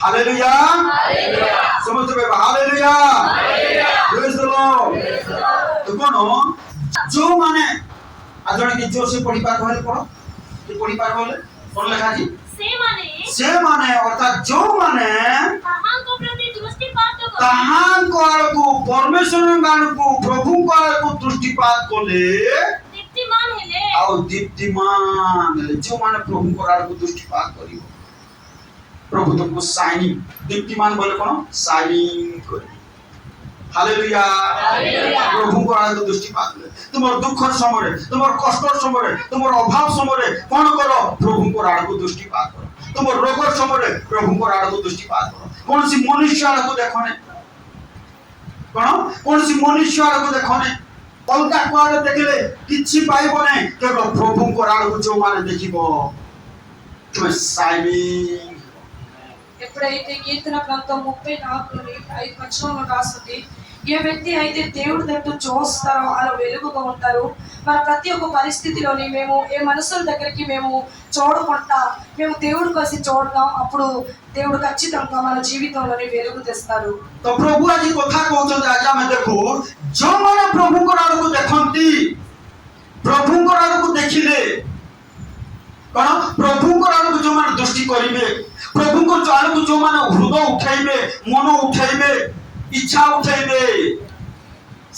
Hallelujah समझते भाई hallelujah praise the Lord. तो कौन जो माने आजण की जोर से पढ़ी पार होले पढ़ो कि पढ़ी पार होले कौन लिखा जी से माने अर्थात जो माने ताहां को आड़को परमेश्वर गानको प्रभु को आड़को दृष्टिपात कोले दीप्तिमान हेले और दीप्तिमान हेले जो माने प्रभु को आड़को दृष्टिपात करियो प्रभु तुमको शाइनिंग दीप्तिमान बोले कौन शाइनिंग करियो हालेलुया प्रभु को आड़को दृष्टिपात ले तुमर दुखर समय तुमर कष्टर समय तुमर अभाव समय कौन करो प्रभु को आड़को दृष्टिपात करो तुमर रोगर समय प्रभु को आड़को दृष्टिपात करो कौन सी मनुष्य आड़को देखने कौन सी मनुष्य आड़को देखने अलगा कुआड़े देखले किछि पाइबो नै केवल प्रभु को आड़को जो माने देखिबो तुम शाइनिंग ఎప్పుడైతే కీర్తన గ్రంథం 34 5 వచనంలో రాస్తుంది ఏ వ్యక్తి అయితే దేవుడి దగ్గర చూస్తారో అలా వెలుగుగా ఉంటారు మన ప్రతి ఒక్క పరిస్థితిలోని మేము ఏ మనుషుల దగ్గరికి మేము చూడకుండా మేము దేవుడి కోసం చూడడం అప్పుడు దేవుడు ఖచ్చితంగా మన జీవితంలోని వెలుగు తెస్తారు। तो प्रभु आज कथा कहउछन आज हम देखो जो माने प्रभु को आड़को देखंती प्रभु को आड़को देखिले कौन प्रभु को आड़को जो माने दृष्टि करिवे प्रभु को आड़को जो माने हृदय उठाइबे मन उठाइबे इच्छा उठाइबे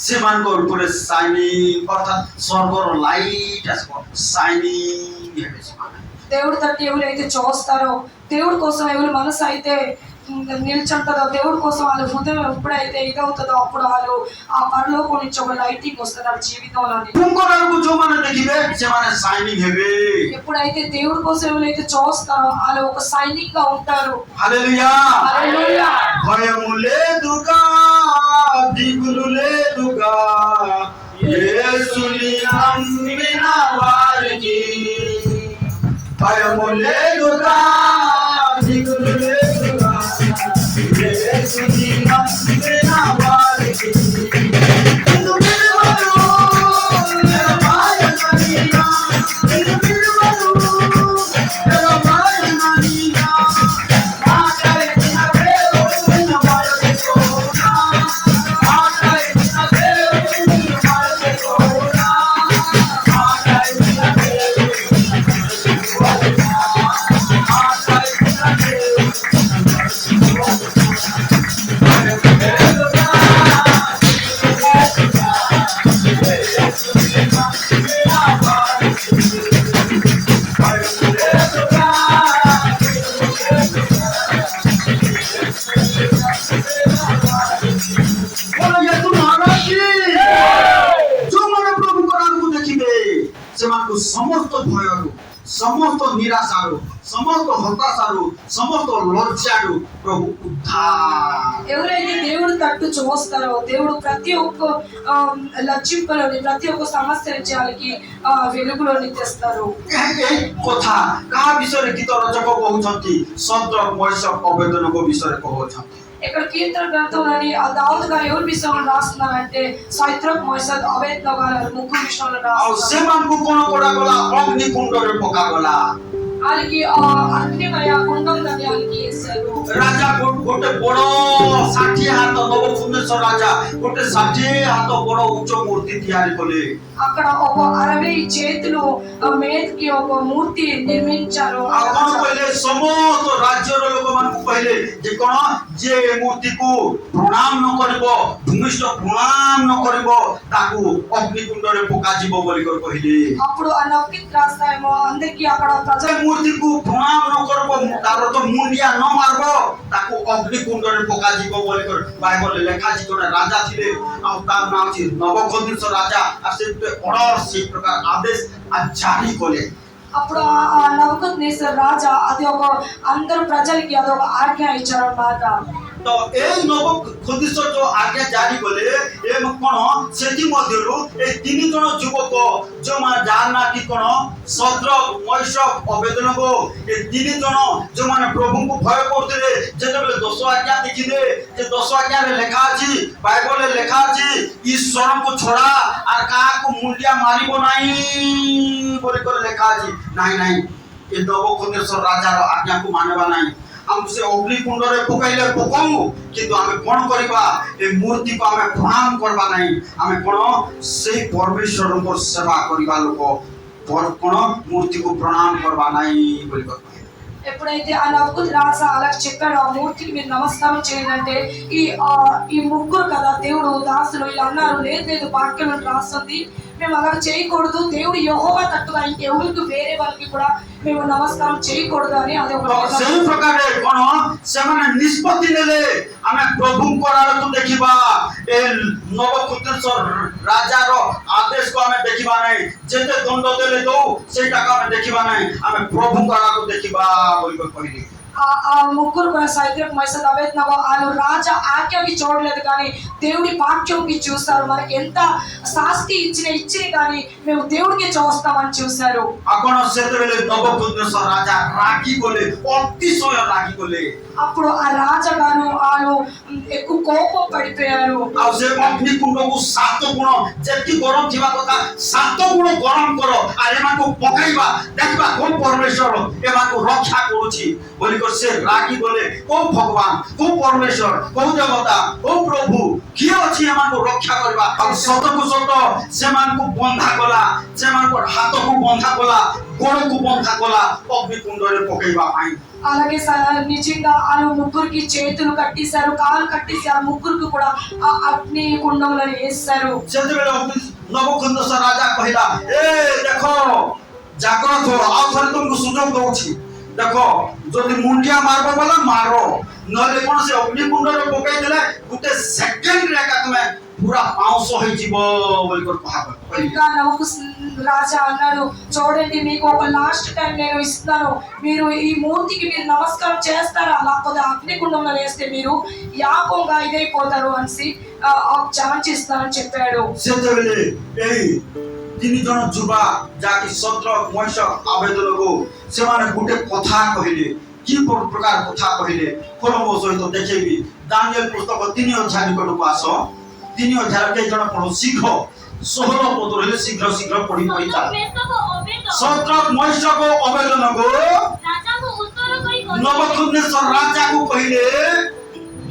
से मान को ऊपर शाइनिंग अर्थात स्वर्गर लाइट as शाइनिंग हेबे से माने దేవుడి తట్టు ఎవరైతే చూస్తారో దేవుడి కోసం ఎవరి మనసు అయితే నిల్చుంటుందో దేవుడి కోసం వాళ్ళ హృదయం ఎప్పుడైతే ఇదవుతుందో అప్పుడు వాళ్ళు ఆ పరలోకం నుంచి ఒక లైటింగ్ వస్తుంది వాళ్ళ జీవితంలోని ఎప్పుడైతే దేవుడి కోసం ఎవరైతే చూస్తారో వాళ్ళు ఒక సైనిక్ గా ఉంటారు। హల్లెలూయా హల్లెలూయా భయము లేదుగా దిగులు లేదుగా యేసుని నమ్మిన వారికి భయము లేదుగా దిగులు లేదుగా యేసుని నమ్మిన వారికి ఇందు విలువలు ఎరమాయననియా ఇందు విలువలు ఎరమాయననియా ఆకైన దేవుని వారికోనా ఆకైన దేవుని వారికోనా ఆకైన समस्त भयरु समस्त निराशारु समस्त हताशारु समस्त लज्जारु प्रभु उद्धार ఎవరైతే దేవుడి తట్టు చూస్తారో దేవుడు ప్రతి ఒక్క లజ్జింపులోని ప్రతి ఒక్క సమస్య నుంచి వెలుగులోని తెస్తారు। কথা కా విషୟରେ గీత రଚକ କହୁଛନ୍ତି ସଦ୍ର ମୈଶକ ଅବେଦନଙ୍କ ବିଷୟରେ କହୁଛନ୍ତି। ఇక్కడ కీర్తన గ్రంథంలోని దావీదు గారు ఎవరి విషయంలో రాస్తున్నారంటే సైత్రక్ మోసద్ అబేద్నగో గారు ముగ్గురు విషయంలో రాస్తారు। ସେମାନଙ୍କୁ କଣ କରାଗଲା ଅଗ୍ନି କୁଣ୍ଡରେ ପକାଗଲା వాళ్ళకి అగ్నిమయ కుండంలోని వాళ్ళకి వేశారు। राजा गोटे बड़ 60 हाथ नवकुंडेश्वर राजा गोटे 60 हाथ बड़ उच्च मूर्ति तैयारी कले అక్కడ ఒక 60 చేతులు మేత్కి ఒక మూర్తి నిర్మించారు। आपण पहले समस्त राज्यर लोक मान पहले जे कोन जे मूर्ति को प्रणाम न करबो भूमिष्ठ प्रणाम न करबो ताकू अग्नि कुंड रे पका जीवो बोली कर कहले అప్పుడు ఆ నౌకిత్ రాస్తాయేమో అందరికి అక్కడ ప్రజలు मूर्ति को प्रणाम न करबो तार तो मुंडिया न मारबो ताकू अग्नि कुंड रे पका जीवो बोली कर बाइबल लेखा जी जोने राजा थिले आ तार नाम छी नवकुंडेश्वर राजा आ से ऑर्डर से प्रकार आदेश जारी कले అప్పుడు ఆ నవకుద్నేశ్వర్ రాజా అది ఒక అందరు ప్రజలకి అది ఒక ఆజ్ఞ ఇచ్చారన్నమాట। तो ए नवकुंडेश्वर जो आज्ञा जारी कले ए कोन सेति मध्यरु ए तीन जन युवक जो मा जानना कि कोन सद्र मौशक अवेदनको ए तीन जन जो माने प्रभु को भय करथिले जेतबे 10 आज्ञा देखिले जे 10 आज्ञा रे लिखा अछि बाइबल रे लिखा अछि ईश्वर को छोड़ा आ का को मुंडिया मारिबो नाही बोली कर लिखा अछि नाही नाही ए नवकुंडेश्वर राजा रो आज्ञा को मानबा नाही आ हम से अग्नि कुंड रे पकाइले पकाऊ किंतु आमे कोन करबा ए मूर्ति को आमे प्रणाम करबा नहीं आमे कोन से परमेश्वर को सेवा करबा लोक पर कोन मूर्ति को प्रणाम करबा नहीं बोली कहते ఎప్పుడైతే ఆ నబుకద్ రాజా అలా చెప్పాడు ఆ మూర్తికి మీరు నమస్కారం చేయండి అంటే ఈ ముగ్గురు కదా దేవుడు దాసులు ఇలా అన్నారు లేదు వాక్యం రాస్తుంది మేము అలా చేయకూడదు దేవుడు యెహోవా తట్టుగా ఇంకెవరికి వేరే వాళ్ళకి కూడా మేము నమస్కారం చేయకూడదు అని అది ఒక ସେଇ ପ୍ରକାରରେ କଣ ସେମାନେ ନିଷ୍ପତ୍ତି ନେଲେ ଆମେ ପ୍ରଭୁଙ୍କର ଆଡ଼କୁ ଦେଖିବା ଏ ନବକୁତେଶ୍ୱର ରାଜାର ଆଦେଶକୁ ଆମେ ଦେଖିବା ନାହିଁ ଯେତେ ଦଣ୍ଡ ଦେଲେ ଦଉ ସେଇଟାକୁ ଆମେ ଦେଖିବା ନାହିଁ ଆମେ ପ୍ରଭୁଙ୍କର ଆଡ଼କୁ ଦେଖିବା ବୋଲି କହିଲେ ఆ ముగ్గురు కూడా సైద్రక్ మైసద్ అబేద్నగో వాళ్ళు రాజా ఆజ్ఞకి చూడలేదు కానీ దేవుడి వాక్యంకి చూస్తారు మనకి ఎంత శాస్తి ఇచ్చిన కానీ మేము దేవుడికి చూస్తామని చూశారు ଆପଣ ସେତେବେଳେ ନବକୁତେଶ୍ୱର ରାଜା ରାଗି ଗଲେ ଅତିଶୟ ରାଗି ଗଲେ అప్పుడు ఆ రాజగారు వాళ్ళు ఎక్కువ కోపం పడిపోయారు ଆଉ ସେ ଅଗ୍ନିକୁଣ୍ଡକୁ 7 ଗୁଣ ଯେତିକି ଗରମ ଥିବା କଥା 7 ଗୁଣ ଗରମ କର ଆଉ ଏମାନଙ୍କୁ ପକାଇବା ଦେଖିବା କୋଉ ପରମେଶ୍ୱର ଏମାନଙ୍କୁ ରକ୍ଷା କରୁଛି ବୋଲି से रागी बोले को भगवान को परमेश्वर को देवता को प्रभु किए अछि हमन को रक्षा करबा और सत को सत से मान को बंधा गला से मान को हाथ को बंधा गला गोड़ को बंधा गला अग्नि कुंड रे पकैबा पाई అలాగే నిజంగా ఆ ముగ్గురికి చేతులు కట్టేశారు కాళ్ళు కట్టేశారు ముగ్గురికి కూడా ఆ అగ్ని కుండంలో వేశారు ସେତେବେଳେ ନବକୁତେଶ୍ୱର ରାଜା କହିଲା ଏ ଦେଖ ଜାଗ୍ରତ ଆଉ ଥରେ ତୁମକୁ ସୁଯୋଗ ଦଉଛି देख जदि मुंडिया मारबो वाला मारो नले कोन से अग्नि कुंड रे पकाई देले गुटे सेकंड रे का तुम्हें पूरा पाउस होई जीवो बोली कर कहा ఇంకా నవకు రాజా అన్నాడు చూడండి మీకు ఒక లాస్ట్ టైం నేను ఇస్తాను మీరు ఈ మూర్తికి మీరు నమస్కారం చేస్తారా లేకపోతే అగ్ని కుండంలో వేస్తే మీరు యాపంగా ఇదైపోతారు అని ఛాన్స్ ఇస్తానని చెప్పాడు ସେତେବେଳେ ଏଇ 3 ଜଣ ଯୁବା ଯାକି ସତ୍ରକ ମୈଶକ ଆବେଦନକୁ ସେମାନେ ଗୋଟେ କଥା କହିଲେ କି ପ୍ରକାର କଥା କହିଲେ କୋନ ମୋ ସହିତ ଦେଖେଇବି ଦାନିଏଲ ପୁସ୍ତକ 3 ଅଧ୍ୟାୟ ନିକଟକୁ ଆସ 3 ଅଧ୍ୟାୟ କେ ଜଣ ପଢ ଶୀଘ୍ର 16 ପଦ ରହିଲେ ଶୀଘ୍ର ଶୀଘ୍ର ପଢି ପଢି ତା ସତ୍ରକ ମୈଶକ ଆବେଦନକୁ ରାଜାକୁ ଉତ୍ତର କରି ନବକୁତେଶ୍ୱର ରାଜାକୁ କହିଲେ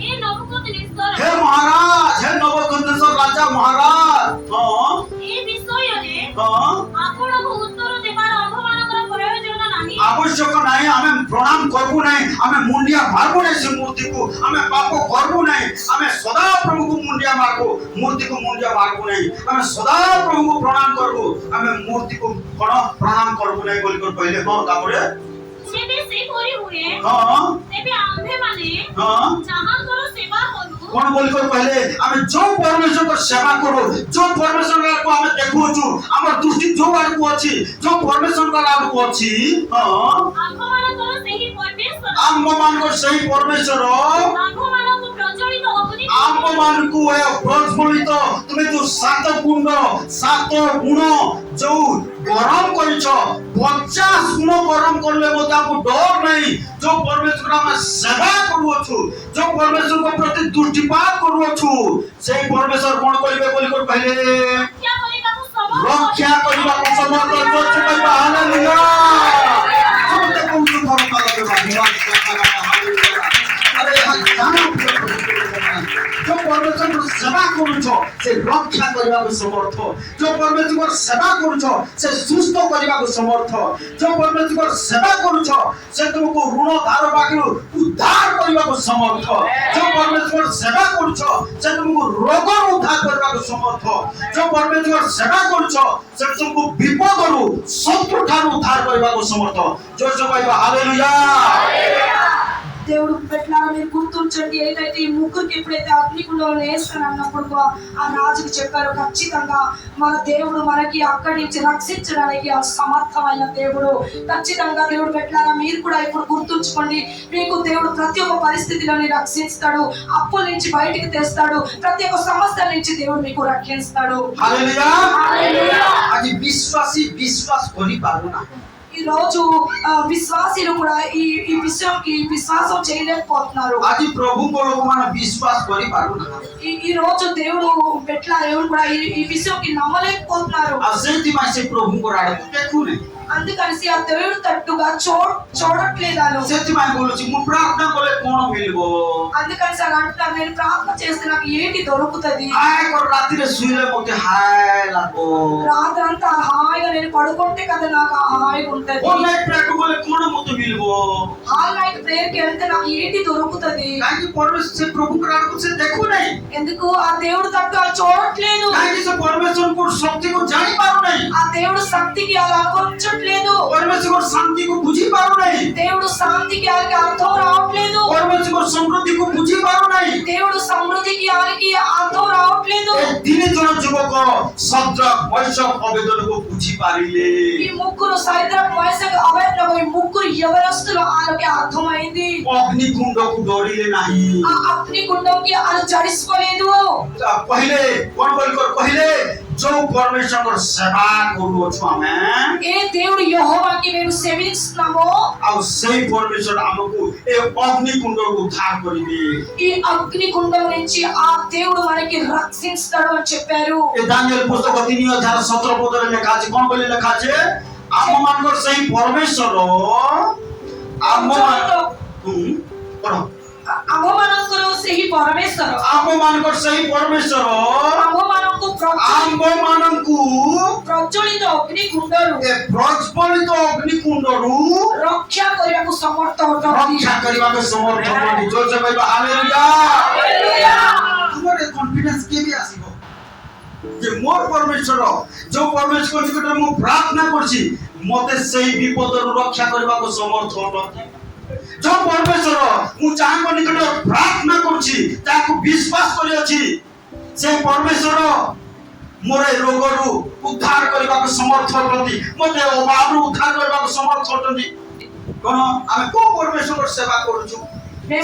हे महाराज हे नबकुतेश्वर राजा महाराज हां ए विषୟରେ हां आपनको उत्तर देबार अभमानकर प्रयोजन नाही आवश्यक नाही आमे प्रणाम करबु नाही आमे मुंडिया मारबु नाही से मूर्ति को आमे पाप करबु नाही आमे सदा प्रभु को मुंडिया मारबु मूर्ति को मुंडिया मारबु नाही आमे सदा प्रभु को प्रणाम करबु आमे मूर्ति को कोन प्रणाम करबु नाही बोली कर पहिले हां तापरे जेबे से कोरी हुए हां तेबे आंधे माने हां जहां करो सेवा करू कौन बोल कर पहले हमें जो परमेश्वर को सेवा करो जो परमेश्वर को हमें देखो छु हमर दृष्टि जो आर को अछि जो परमेश्वर का आर को अछि हां आंभमान करो सही परमेश्वर आंभमान को सही परमेश्वर आंभमान को प्रज्वलित अग्नि आंभमान को ए प्रज्वलित तुम्हें जो 7 कुंड 7 गुण जो गरम करिछ 50 गुण गरम करले मत आपको डर नहीं जो परमेश्वर हम सेवा करू छु जो परमेश्वर को प्रति दृष्टिपात करू छु से परमेश्वर कोन करिवे बोली कर पहले रक्षा करिबा को समर्थ करछ कहबा हालेलुया समस्त को भरोसा लगे भगवान हालेलुया अरे जानो जो परमेश्वर को सेवा करू छो से रक्षा करिबा को समर्थ जो परमेश्वर को सेवा करू छो से सुस्त करिबा को समर्थ जो परमेश्वर को सेवा करू छो से तुमको ऋण धार बाकिरो उद्धार करिबा को समर्थ जो परमेश्वर सेवा करू छो से तुमको रोग उद्धार करिबा को समर्थ जो परमेश्वर सेवा करू छो से तुमको विपदरु शत्रु ठार उद्धार करिबा को समर्थ जो कहबा हालेलुया దేవుడు పెట్టినా మీరు గుర్తుంచండి ఏదైతే ఈ ముగ్గురికి ఎప్పుడైతే అగ్నికుండంలో వేస్తాను అన్నప్పుడు ఆ రాజుకు చెప్పారు ఖచ్చితంగా మన దేవుడు మనకి అక్కడి నుంచి రక్షించడానికి సమర్థమైన దేవుడు ఖచ్చితంగా దేవుడు పెట్టినారా మీరు కూడా ఇప్పుడు గుర్తుంచుకోండి మీకు దేవుడు ప్రతి ఒక్క పరిస్థితిలోని రక్షిస్తాడు అప్పుల నుంచి బయటికి తెస్తాడు ప్రతి ఒక్క సమస్య నుంచి దేవుడు మీకు రక్షిస్తాడు హల్లెలూయా హల్లెలూయా అది విశ్వాసి విశ్వాస్ కొని పారునా ఈ రోజు విశ్వాసీలు కూడా ఈ విషయంకి విశ్వాసం చేయలేకపోతున్నారు అది ప్రభు కొరకు మన విశ్వాస కొని పారునా ఈ రోజు దేవుడు పెట్టిన దేవుడు కూడా ఈ విషయంకి నమ్మలేకపోతున్నారు ఆ సేతి మాసే ప్రభు కొరాడ देखुने అందుకని ఆ దేవుడు తట్టుగా చూడట్లేదు ସେଥିପାଇଁ ବୋଲୁଛି ମୁଁ ପ୍ରାର୍ଥନା କଲେ କଣ ମିଳିବ అందుకని సార్ అంటారు నేను ప్రార్థన చేస్తే నాకు ఏంటి దొరుకుతుంది ରାତିରେ ଶୋଇଲେ ମୋତେ ହାୟ ଲାଗବ రాత్రంతా హాయిగా నేను పడుకుంటే కదా నాకు హాయిగా ఉంటది all night prayer କୁ ଗଲେ କଣ ମୋତେ ମିଳିବ ఆల్ నైట్ ప్రేయర్ కి వెళ్తే నాకు ఏంటి దొరుకుతుంది କାହିଁକି ପରମେଶ୍ୱର ସେ ପ୍ରଭୁଙ୍କର ଆଡକୁ ସେ ଦେଖୁନାହିଁ ఎందుకు ఆ దేవుడు తట్టు అది చూడట్లేదు କାହିଁକି ସେ ପରମେଶ୍ୱରଙ୍କ ଶକ୍ତିକୁ ଜାଣି ପାରୁନାହିଁ ఆ దేవుడు శక్తికి అలా కొంచట్లేదు ପରମେଶ୍ୱର ଶାନ୍ତିକୁ ବୁଝି ପାରୁନାହିଁ దేవుడు శాంతికి వాళ్ళకి అర్థం రావట్లేదు ପରମେଶ୍ୱର ସମୃଦ୍ଧିକୁ ବୁଝి ପାରୁନାହିଁ దేవుడు సమృద్ధికి వాళ్ళకి అర్థం రావట్లేదు ଏ ତିନି ଜଣ ଯୁବକ ସଦ୍ରକ ମୈଶକ ଅବେଦନକୁ ବୁଝି ପାରିଲେ ఈ ముగ్గురు సైద్రక్ మైసక్ అబేద్నగో ఈ ముగ్గురు యవనస్తులు వాళ్ళకి అర్థమైంది ଅଗ୍ନିକୁଣ୍ଡକୁ ଡରିଲେ ନାହିଁ ఆ అగ్నిగుండంకి వాళ్ళు జడిసుకోలేదు କହିଲେ କଣ କହିଲେ ଯୋଉ ପରମେଶ୍ୱରଙ୍କର ସେବା କରୁଅଛୁ ଆମେ ఏ దేవుడు యెహోవాకి మేము సేవిస్తున్నామో ଆଉ ସେଇ ପରମେଶ୍ୱର ଆମକୁ ଏ ଅଗ୍ନିକୁଣ୍ଡରୁ ଉଦ୍ଧାର କରିବେ ఈ అగ్నిగుండం నుంచి ఆ దేవుడు మనకి రక్షిస్తాడు అని చెప్పారు ଏ ଦାନିଏଲ ପୁସ୍ତକ 3:17 ପଦରେ ଲେଖା ଅଛି କଣ ବୋଲି ଲେଖା ଅଛି ଆମମାନଙ୍କର ସେଇ ପରମେଶ୍ୱର ପଢ ଆମମାନଙ୍କର ସେହି ପରମେଶ୍ୱର ଆମମାନଙ୍କର ସେଇ ପରମେଶ୍ୱର ଆମମାନଙ୍କୁ ପ୍ରଜ୍ୱଳିତ ଅଗ୍ନିକୁଣ୍ଡରୁ ଏ ପ୍ରଜ୍ୱଳିତ ଅଗ୍ନିକୁଣ୍ଡରୁ ରକ୍ଷା କରିବାକୁ ସମର୍ଥ ଅଟନ୍ତି ରକ୍ଷା କରିବାକୁ ସମର୍ଥ ଅଟନ୍ତି ଜୋରସେ କହିବା ହାଲେଲୁୟା ତୁମର ଏ କନଫିଡେନ୍ସ କେବେ ଆସିବ ଯେ ମୋର ପରମେଶ୍ୱର ଯୋଉ ପରମେଶ୍ୱର ନିକଟରେ ମୁଁ ପ୍ରାର୍ଥନା କରୁଛି ମତେ ସେଇ ବିପଦରୁ ରକ୍ଷା କରିବାକୁ ସମର୍ଥ ଅଟନ୍ତି जो परमेश्वर मु जाहां निकट प्रार्थना करूची ताकू विश्वास करी अछि से परमेश्वर मोरे रोगरु उद्धार करबा को समर्थ होतंती मते अभावरु उद्धार करबा को समर्थ होतंती कोन आमे को परमेश्वर सेवा करूछु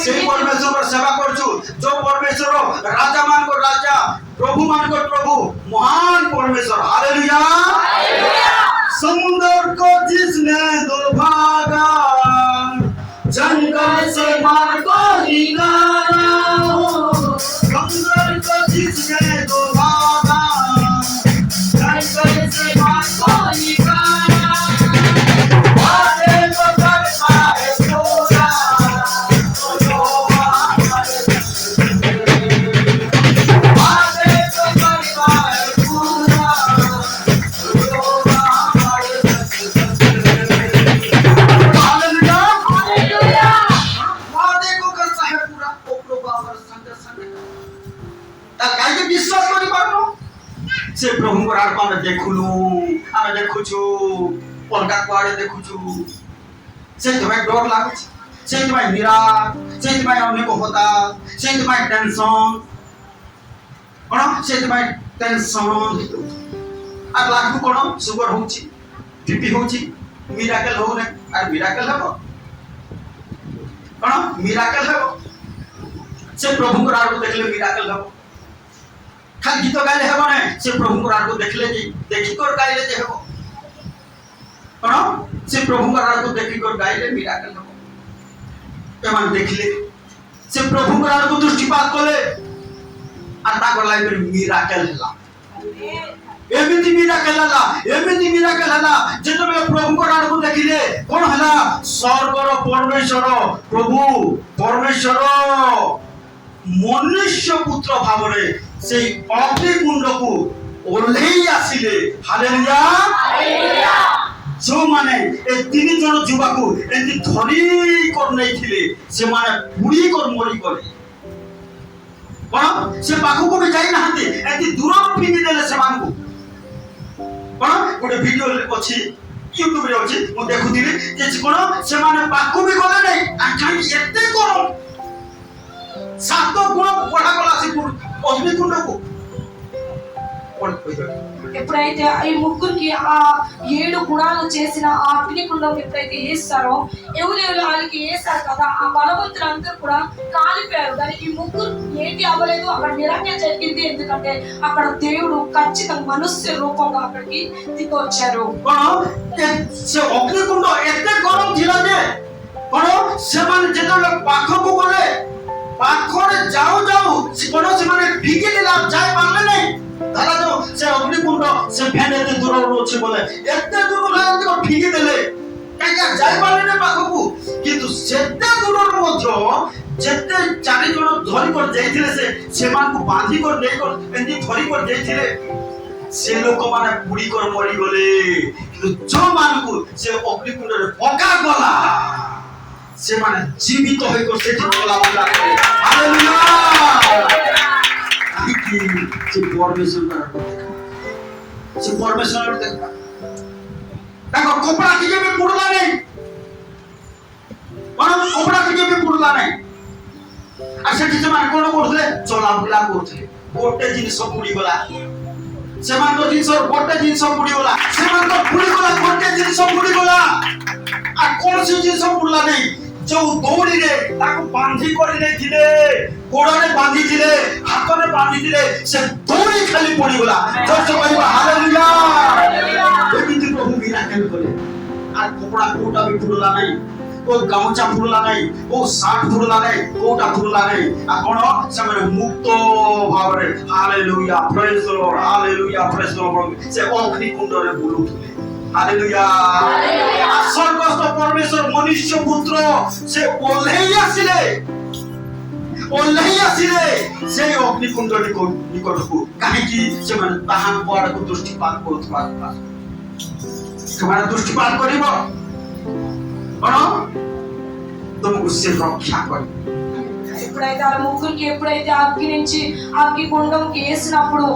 से परमेश्वर सेवा करूछु जो परमेश्वर राजा मान को राजा प्रभु मान को प्रभु महान परमेश्वर हालेलुया हालेलुया समुद्र को जिसने दो भागा जंगल से मार को निकाला समुद्र को जिसने दो भागा जंगल से मार को निकाला बादे को करता है पूरा जो बादे को करता है पूरा से प्रभु को आड़ में देखुलु आमे देखुछु अलगा कुआड़े देखुछु से तुम्हें डर लागु से तुम्हें निराश से तुम्हें अनेक होता से तुम्हें टेंशन कोन से तुम्हें टेंशन आ लागु कोन सुगर होची बीपी होची मिराकल होने आ मिराकल हबो कोन मिराकल हबो से प्रभु को आड़ देखले मिराकल हबो खाली गीत गाइले हेबो नै से प्रभु को आड़ को देखले जी देखि कर गाइले जे हेबो कोन से प्रभु को आड़ को देखि कर गाइले मिराकल हेबो एमान देखले से प्रभु को आड़ को दृष्टिपात कले आ ताकर लाइफ में मिराकल हला एमिति मिराकल हला जेतो बे प्रभु को आड़ को देखिले कोन हला स्वर्गर परमेश्वर प्रभु परमेश्वर मनुष्य पुत्र भावरे से अग्निकुंड को ओल्हेई आसिले हालेलुया हालेलुया जो माने ए तीन जन जुवा को एंती धरी कर नै थिले से माने पुरी कर मरी गले कोन से पाखु को भी जाई नाहंती एंती दूर फिंगी देले से मान को कोन गोटे वीडियो अछि यूट्यूब रे अछि मु देखुथिली जे कोन से माने पाखु भी गले नै आखा एते गरम सात गुण पढ़ा गला से अग्निकुंड को ఎప్పుడైతే ఈ ముగ్గురికి ఆ 7 గుణాలు చేసిన ఆ అగ్నికుండం ఎప్పుడైతే వేస్తారో ఎవరెవరు వాళ్ళకి వేస్తారు కదా ఆ బలవంతులందరూ కూడా కాలిపోయారు కానీ ఈ ముగ్గురు ఏంటి అవ్వలేదు అక్కడ నిరాకరణ జరిగింది ఎందుకంటే అక్కడ దేవుడు ఖచ్చితంగా మనుష్య రూపంగా అక్కడికి దిగి వచ్చారు అగ్నికుండ ఎత్తే గరम ଥିଲା ଯେ कोन ସେମାନେ ଯେତେବେଳେ ପାଖକୁ ଗଲେ पाखरे जाऊ जाऊ कोन से माने भीगे दिला जाय पाले नै धरा जो से अग्निकुंड ଅଗ୍ନିକୁଣ୍ଡ ସେ ଫ୍ୟାନ୍ ଏତେ ଦୂରରୁ ଅଛି ବୋଲେ ଏତେ ଦୂରରୁ ଏମିତି ଫିଙ୍ଗି ଦେଲେ କାହିଁକି ଯାଇପାରିଲେ ପାଖକୁ କିନ୍ତୁ ସେତେ ଦୂରରୁ ମଧ୍ୟ ଯେତେ 4 ଜଣ ଧରି କରି ଯାଇଥିଲେ ସେମାନଙ୍କୁ ବାନ୍ଧି କରି ନେଇ କରି ଏମିତି ଧରି କରି ଯାଇଥିଲେ ସେ ଲୋକମାନେ ବୁଡ଼ି କରି ମରିଗଲେ କିନ୍ତୁ ଯୋଉମାନଙ୍କୁ ସେ ଅଗ୍ନିକୁଣ୍ଡରେ ପକାଗଲା ସେମାନେ ଜୀବିତ ହୋଇକରି ସେଠି ଚଲାବୁଲା କଲେ ହାଲେଲୁୟା କାହିଁକି ସେ ପରମେଶ୍ୱର ଦେଖା ତାଙ୍କ କପଡ଼ା ଟିକେ ବି ପୁଡିଲା ନାହିଁ କପଡ଼ା ଟିକେ ବି ପୁଡିଲା ନାହିଁ আর সেটি ସେମାନେ কোন করলে চলাবুলা করলে গোটে জিনিস পুড়িগলা সেମାନଙ୍କ জিনিস গোটে জিনিস পুড়িগলা সেମାନଙ୍କ পুড়িগলা গোটে জিনিস পুড়িগলা আর কোনসি জিনিস পুড়লা নাই যে দৌড়িরে তাকে বাঁধি করে নেইছিলে গোড়ারে বাঁধিছিলে হাতরে বাঁধিছিলে সে দৌড়ি খালি পড়িগলা জোরসে কইবা হালেলুয়া এমিতি প্রভু মিরাকেল কলে আর কপড়া কোটা বি পুড়লা নাই कोई गामचा फुड़ला नहीं को साठ फुड़ला नहीं कोटा फुड़ला नहीं आ कोन समय मुक्त Bhavre hallelujah praise the Lord hallelujah praise the Lord से अग्नि कुंडरे बुलुथले हालेलुया स्वर्गस्थ परमेश्वर मनुष्य पुत्र से ओल्हेई आसिले से अग्नि कुंडरे को निकटको काहे कि से माने ताहां पड़ को दृष्टिपात करथबा केमाने दृष्टिपात करिवो तुमको से रक्षा कर ఎప్పుడైతే ఆ ముగ్గురికి ఎప్పుడైతే అగ్గి నుంచి అగ్గి గుండంకి వేసినప్పుడు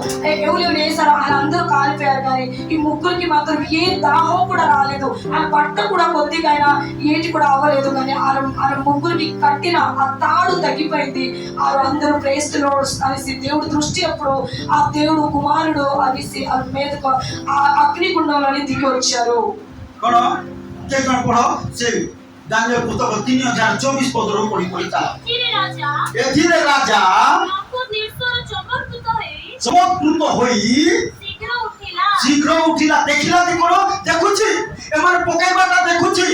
ఎవరు వేసారో వాళ్ళందరూ కాలిపోయారు కానీ ఈ ముగ్గురికి మాత్రం ఏ దాహం కూడా రాలేదు ఆ బట్ట కూడా కొద్దిగా అయినా ఏటి కూడా అవ్వలేదు కానీ ఆ ముగ్గురికి కట్టిన ఆ తాడు తగ్గిపోయింది అందరూ ప్రేస్తులో అనేసి దేవుడు దృష్టి అప్పుడు ఆ దేవుడు కుమారుడు అనేసి మీదకు ఆ అగ్ని గుండంలోని దిగి వచ్చారు दानियल पुस्तक 3024 पदर पढ़ी पढ़ी ता एथिरे राजा चमत्कृत होई शीघ्र उठिला देखिला देखो देखुची एमार पकाइबाटा देखुची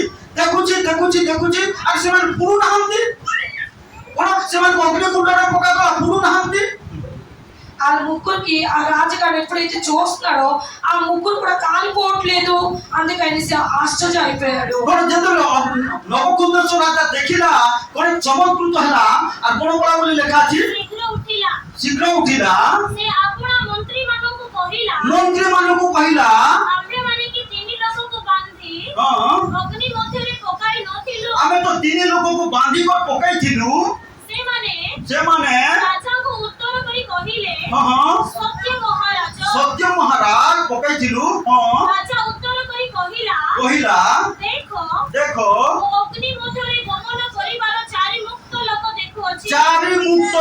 आ सेमान पुरु नाहंती कोन सेमान अग्नि कुंडरे पकाइबा पुरु नाहंती ఆ ముగ్గురికి ఆ రాజుగారు ఎప్పుడైతే చూస్తున్నాడో ఆ ముగ్గురు కూడా కాలిపోవట్లేదు అందుకని ఆశ్చర్య అయిపోయాడు నవకుందేశ్వర రాజా ଦେଖିଲା কোন চমৎকৃত ହେଲା আর কোন বলা বলি লেখা আছে শীঘ্র উঠিলা সে আপনা মন্ত্রী মানকু কহিলা আপনি মানে কি তিনি লোকକୁ বাঁধি অগ্নি মধ্যে পকাই নথিলু ଆମେ ତ ତିନି ଲୋକକୁ ବାନ୍ଧି କରି ପକାଇଥିଲୁ ସେମାନେ ରାଜାଙ୍କୁ ଉତ୍ତର କରି କହିଲେ ସତ୍ୟ ମହାରାଜ ପକାଇଥିଲୁ ରାଜା ଉତ୍ତର କରି କହିଲା ଦେଖ ଅଗ୍ନି ମଧ୍ୟରେ ଗମନ କରିବାର 4 ମୁକ୍ତ ଲୋକ ଦେଖୁଅଛି 4 ମୁକ୍ତ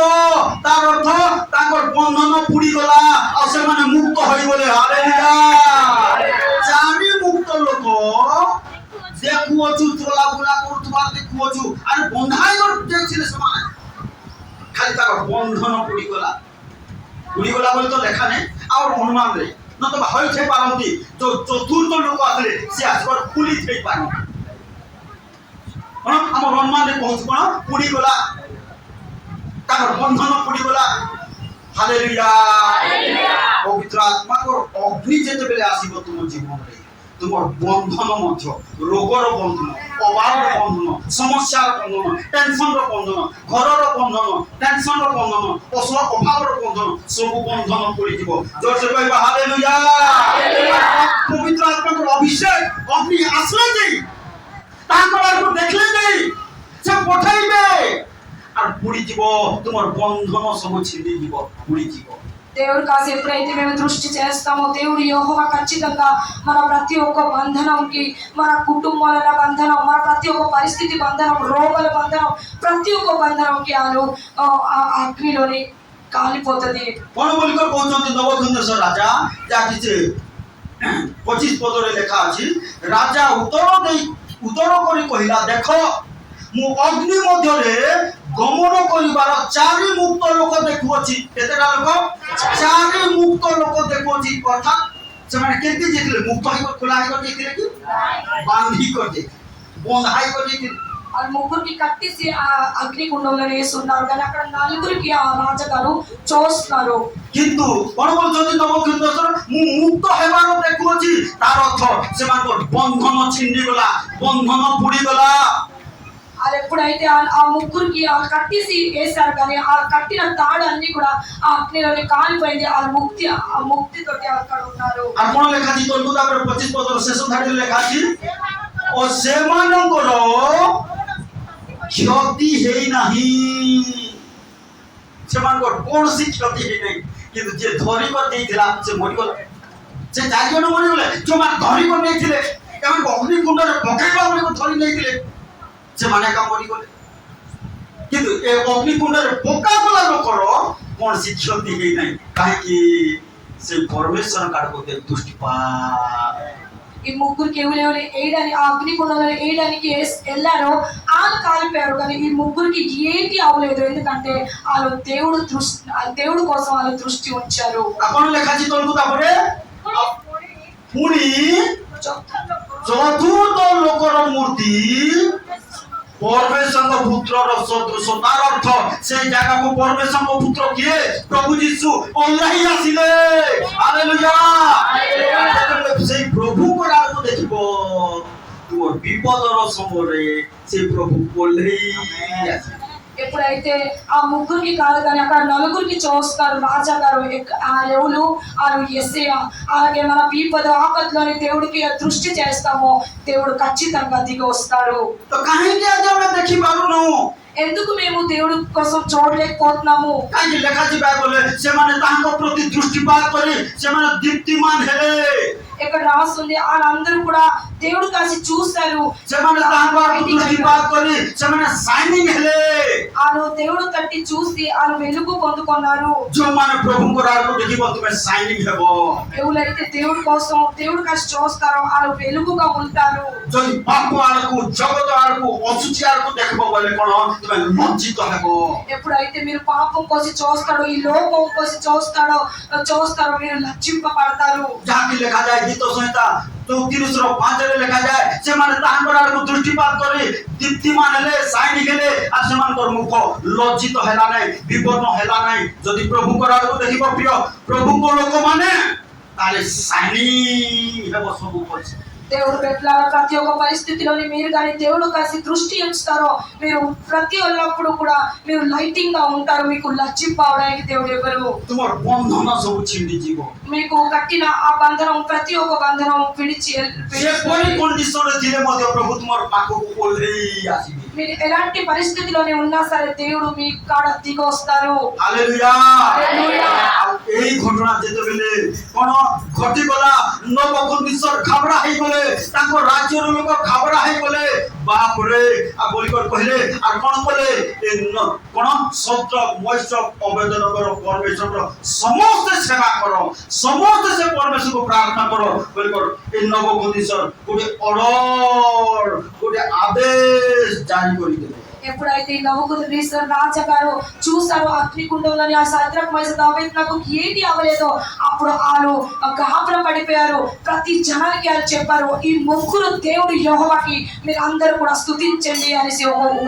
ତାର ଅର୍ଥ ତାଙ୍କର ବନ୍ଧନ ପୁଡ଼ି ଗଲା ଆଉ ସେମାନେ ମୁକ୍ତ ହୋଇଗଲେ ହାଲେଲୁୟା 4 ମୁକ୍ତ ଲୋକ ଦେଖୁଅଛୁ ଚଲା ବୁଲା କରୁଥିବା ଦେଖୁଅଛୁ ଆରେ ବନ୍ଧାଇ କରିଥିଲେ ସେମାନେ खाली तार बंधन पुड़ीगला बोली तो लेखा नहीं और अनुमान रे न तो होई थे पारंती जो चतुर्थ लोक आले से आसबार पुली थे पार कोन हम अनुमान रे पहुंच कोन पुड़ीगला तार बंधन पुड़ीगला हालेलुया पवित्र आत्मा को अग्नि जेते बेले आसीबो तुम जीवन रे तुमर बंधन मध्य रोगर बंधन अभाव बंधन समस्यार बंधन टेंशन बंधन घर बंधन टेंशन बंधन अभाव बंधन सब बंधन पड़ी जीव जोर से कहबा हालेलुया पवित्र आत्मा को अभिषेक अग्नि आसले नहीं ताकर को देखले नहीं से पठाइबे और पुड़ी जीव तुमर बंधन सब छिंदी जीव पुड़ी जीव దేవుడు కాసి ఎప్పుడైతే మేము దృష్టి చేస్తామో దేవుడు యెహోవా ఖచ్చితంగా మన ప్రతి ఒక్క బంధనంకి మన కుటుంబాల బంధనం మన ప్రతి ఒక్క పరిస్థితి బంధనం రోగాల బంధనం ప్రతి ఒక్క బంధనంకి ఆను అగ్నిలోని కాలిపోతది কোন বলিকর পৌঁছন্তি নবকুন্দেশ্বর রাজা যা কিছু 25 পদরে লেখা আছে রাজা উত্তর করি কহিলা দেখো মু অগ্নি মধ্যরে গমন করিবার 4 মুক্ত লোক দেখুছি কেতেটা লোক 4 মুক্ত লোক দেখুছি অর্থাৎ সেমানে কেতে যেতিলে মুক্ত হই খোলা হই যেতিলে কি বাঁধি করে বন্ধাই করে যেতিলে ఆ ముగ్గురికి కట్టేసి ఆ అగ్నిగుండంలో వేస్తున్నారు, కానీ అక్కడ నలుగురికి ఆ రాజగారు చూస్తున్నారు. কিন্তু পরবর্তী যদি নবকৃত মুক্ত হেবার দেখুছি তার অর্থ সেমানকর বন্ধন ছিন্ডিগলা, বন্ধন পুড়িগলা। అది ఎప్పుడైతే ఆ ముగ్గురికి ఆ కట్టేసి వేశారు, కానీ ఆ కట్టిన తాడు అన్ని కూడా ఆ అగ్నిలోనే కాలిపోయింది. ఆ ముక్తితోటి అక్కడ ఉన్నారు. আর কোন লেখা আছে তোর তারপরে 25 পদর শেষ ধারে লেখা আছে ও সেমানকর ক্ষতি হেই নাহি, সেমানকর কোনসি ক্ষতি হেই নাই, কিন্তু যে ধরি কর দেইছিলা সে মরিগলা, সে চারজন মরিগলে যোমান ধরি কর নেইছিলে এমন অগ্নিকুণ্ডরে পকাইবা বলে ধরি নেইছিলে ସେମାନେ ଏକା ମରିଗଲେ। କିନ୍ତୁ ଏ ଅଗ୍ନିକୁଣ୍ଡରେ ପକାଗଲା ଲୋକର କୌଣସି କ୍ଷତି ହେଇନାହିଁ, କାହିଁକି ସେ ପରମେଶ୍ୱର କାହାକୁ దృష్టిపాత। ఈ ముగ్గురికి ఎవరు వేయడానికి ఆ అగ్నిగుండంలో వేయడానికి వెళ్ళారో వాళ్ళు కాలిపోయారు, కానీ ఈ ముగ్గురికి ఏంటి అవ్వలేదు, ఎందుకంటే వాళ్ళు దేవుడు కోసం వాళ్ళు దృష్టి ఉంచారు. ଆପଣ ଲେଖାଛି ତଳକୁ ତାପରେ ପୁଣି ଚତୁର୍ଥ ଲୋକର ମୂର୍ତ୍ତି परमेश्वर पुत्र सदृश, तार अर्थ से जगह को परमेश्वर पुत्र किए प्रभु यीशु ओल्लाही आसिले। हालेलुया। से प्रभु को आको देखिबो तुम विपदर समय से प्रभु ओल्लाही आसिले। ఎప్పుడైతే ఆ ముగ్గురికి కాదు కానీ అక్కడ నలుగురికి చూస్తారు, రాజా గారు ఆ ఎవరు ఆరు యేసయ్య. అలాగే మన విపద ఆపత్లోని దేవుడికి దృష్టి చేస్తామో దేవుడు ఖచ్చితంగా దిగి వస్తారు. ఎందుకు మేము దేవుడి కోసం చూడలేకపోతున్నాము? ఇక్కడ రాస్తుంది వాళ్ళందరూ కూడా దేవుడు కాసి చూశారు, వాళ్ళు దేవుడు తట్టి చూసి వాళ్ళు వెలుగు పొందుకున్నారు. ఎవరైతే దేవుడి కోసం దేవుడు కాసి చూస్తారో వాళ్ళు వెలుగుగా ఉంటారు. ఎప్పుడైతే మీరు పాపం కోసం చూస్తాడో ఈ లోకం కోసం చూస్తారో మీరు లజ్జింపబడతారు. गीत संहिता 34:5 रे लिखा जाए से माने तांकर आरको दृष्टिपात करी दीप्तिमान हेले साइन हेले आ सेमानकर मुख लज्जित हेला नै, विपन्न हेला नै। जदि प्रभु को आरको देखिबो प्रिय प्रभु को लोक माने ताले साइनी हेबो सब कुछ। దేవుడు పెట్టాల ప్రతి ఒక్క పరిస్థితిలోని మీరు కానీ దేవుడు కాసి దృష్టి ఉంచుతారో మీరు ప్రతి ఒక్కప్పుడు కూడా మీరు లైటింగ్ గా ఉంటారు. మీకు లజ్జింపవడానికి దేవుడు ఎవరు తుమర్ బంధన సబు చిండి జీవో మీకు కట్టిన ఆ బంధనం ప్రతి ఒక్క బంధనం విడిచి ఏ కోని కండిషన్ దిలే మధ్య ప్రభు తుమర్ పాకకు ఓల్రేయి ఆసిబి। మీరు ఎలాంటి పరిస్థితిలోనే ఉన్నా సరే దేవుడు మీ కాడ దిగి వస్తారు. హల్లెలూయా హల్లెలూయా। এই ঘটনা যেতেবেলে কোন ঘটি গলা নবকন্দিসর ঘাবড়া হই গলে তাকো রাজ্যর লোক ঘাবড়া হই গলে বাপ রে আ বলিকর কইলে আর কোন বলে কোন সত্য মৈষ্ঠ অবেদন করো পরমেশ্বর সমস্ত সেবা করো, সমস্ত সে পরমেশ্বরকে প্রার্থনা করো বলিকর এই নবকন্দিসর কোটি অর্ডর কোটি আদেশ জারি করি দেবে। ఎప్పుడైతే నబుకద్నెజర్ రాజగారు చూసారో అగ్నిగుండంలోని ఆ శద్రక్ మేషక్ అబేద్నెగోకు ఏది అవ్వలేదో అప్పుడు వాళ్ళు గాబరా పడిపోయారు. ప్రతి జనానికి వాళ్ళు చెప్పారు ఈ ముగ్గురు దేవుడు యెహోవాకి మీరు అందరూ కూడా స్తుతించండి అనేసి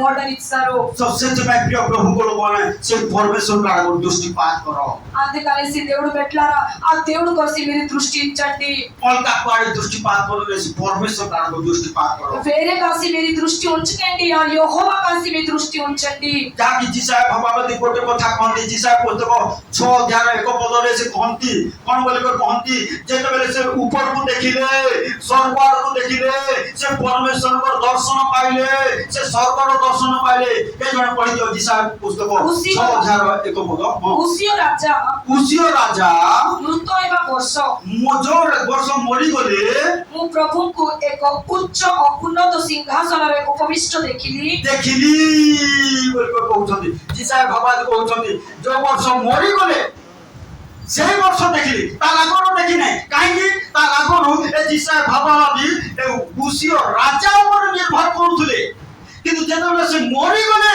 ఆర్డర్ ఇచ్చారు. सबसे प्रिय प्रभु को लोगों से परमेश्वर का दृष्टिपात करो। అందుకనేసి దేవుడు పెట్టారా ఆ దేవుడు కోసం మీరు దృష్టి ఉంచండి. अलका पाड़े दृष्टिपात करो ने परमेश्वर का दृष्टिपात करो। వేరే కాసి మీరు దృష్టి ఉంచకండి, ఆ యెహోవా కాసి మీ దృష్టి ఉంచండి. जाकी जिसाय भगवती गोटे कथा कहती जिसाय पुस्तक 6 अध्याय 1 पदरे से कहती कोन बोले को कहती जेते बेले से ऊपर को देखिले स्वर्ग को देखिले से परमेश्वर को दर्शन पाइले से स्वर्ग को दर्शन पाइले ए जण पढि दियो जिसाय पुस्तक 6 अध्याय 1 पद। उसियो राजा ମୃତ ହେବା ବର୍ଷ मोजोर वर्ष मरि गले ମୁଁ ପ୍ରଭୁଙ୍କୁ ଏକ ଉଚ୍ଚ ଉନ୍ନତ ସିଂହାସନରେ ଉପବିଷ୍ଟ ଦେଖିଲି बोलकर कहउछथि जिसाय भगवान कहउछथि जो वर्ष मरि गले से वर्ष देखिली ता लागरो देखि नै काहेकि ता लागरो ए जिसाय भगवान ए उसियो राजा ऊपर निर्भर करथुले किंतु जेतबेले से मरि गले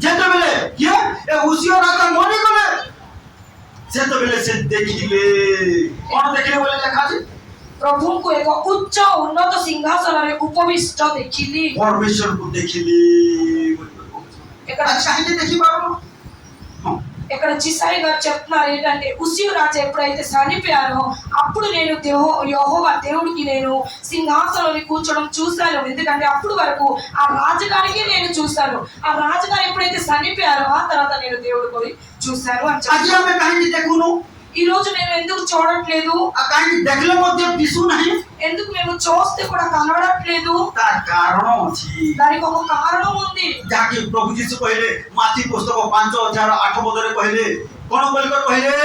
जेतबेले के ए उसियो राजा मरि गले जेतबेले से देखिले कोन देखिले बोले लेखा छै ପ୍ରଭୁଙ୍କୁ ଏକ ଉଚ୍ଚ ଉନ୍ନତ ସିଂହାସନରେ ଉପବିଷ୍ଟ ଦେଖିଲି। ପରମେଶ୍ୱରକୁ ଦେଖିଲି। ఇక్కడ କାହିଁକି ଦେଖିପାରୁନ? ହଁ ఇక్కడ చిసాయి గారు చెప్తున్నారు ఏంటంటే ఉసియు రాజు ఎప్పుడైతే చనిపోయారో అప్పుడు నేను యెహోవా దేవుడికి నేను సింహాసనంలో కూర్చోవడం చూశాను. ఎందుకంటే అప్పుడు వరకు ఆ రాజుగారికి నేను చూశాను. ఆ రాజుగారు ఎప్పుడైతే చనిపోయారో ఆ తర్వాత నేను దేవుడి పోయి చూశాను అని ଆଜି ଆମେ କାହିଁକି ଦେଖୁନୁ? ఈ రోజు మేము ఎందుకు చూడట్లేదు? କାହିଁକି ଦେଖିଲେ ମଧ୍ୟ ଦିଶୁନାହିଁ? ఎందుకు మేము చూస్తే కూడా కనబడట్లేదు? ତାର କାରଣ ଅଛି। దానికి ఒక కారణం ఉంది। ଯାହାକି ପ୍ରଭୁ ଯୀଶୁ କହିଲେ ମାଥି ପୁସ୍ତକ 5:8 କହିଲେ କଣ ବୋଲିକରି କହିଲେ?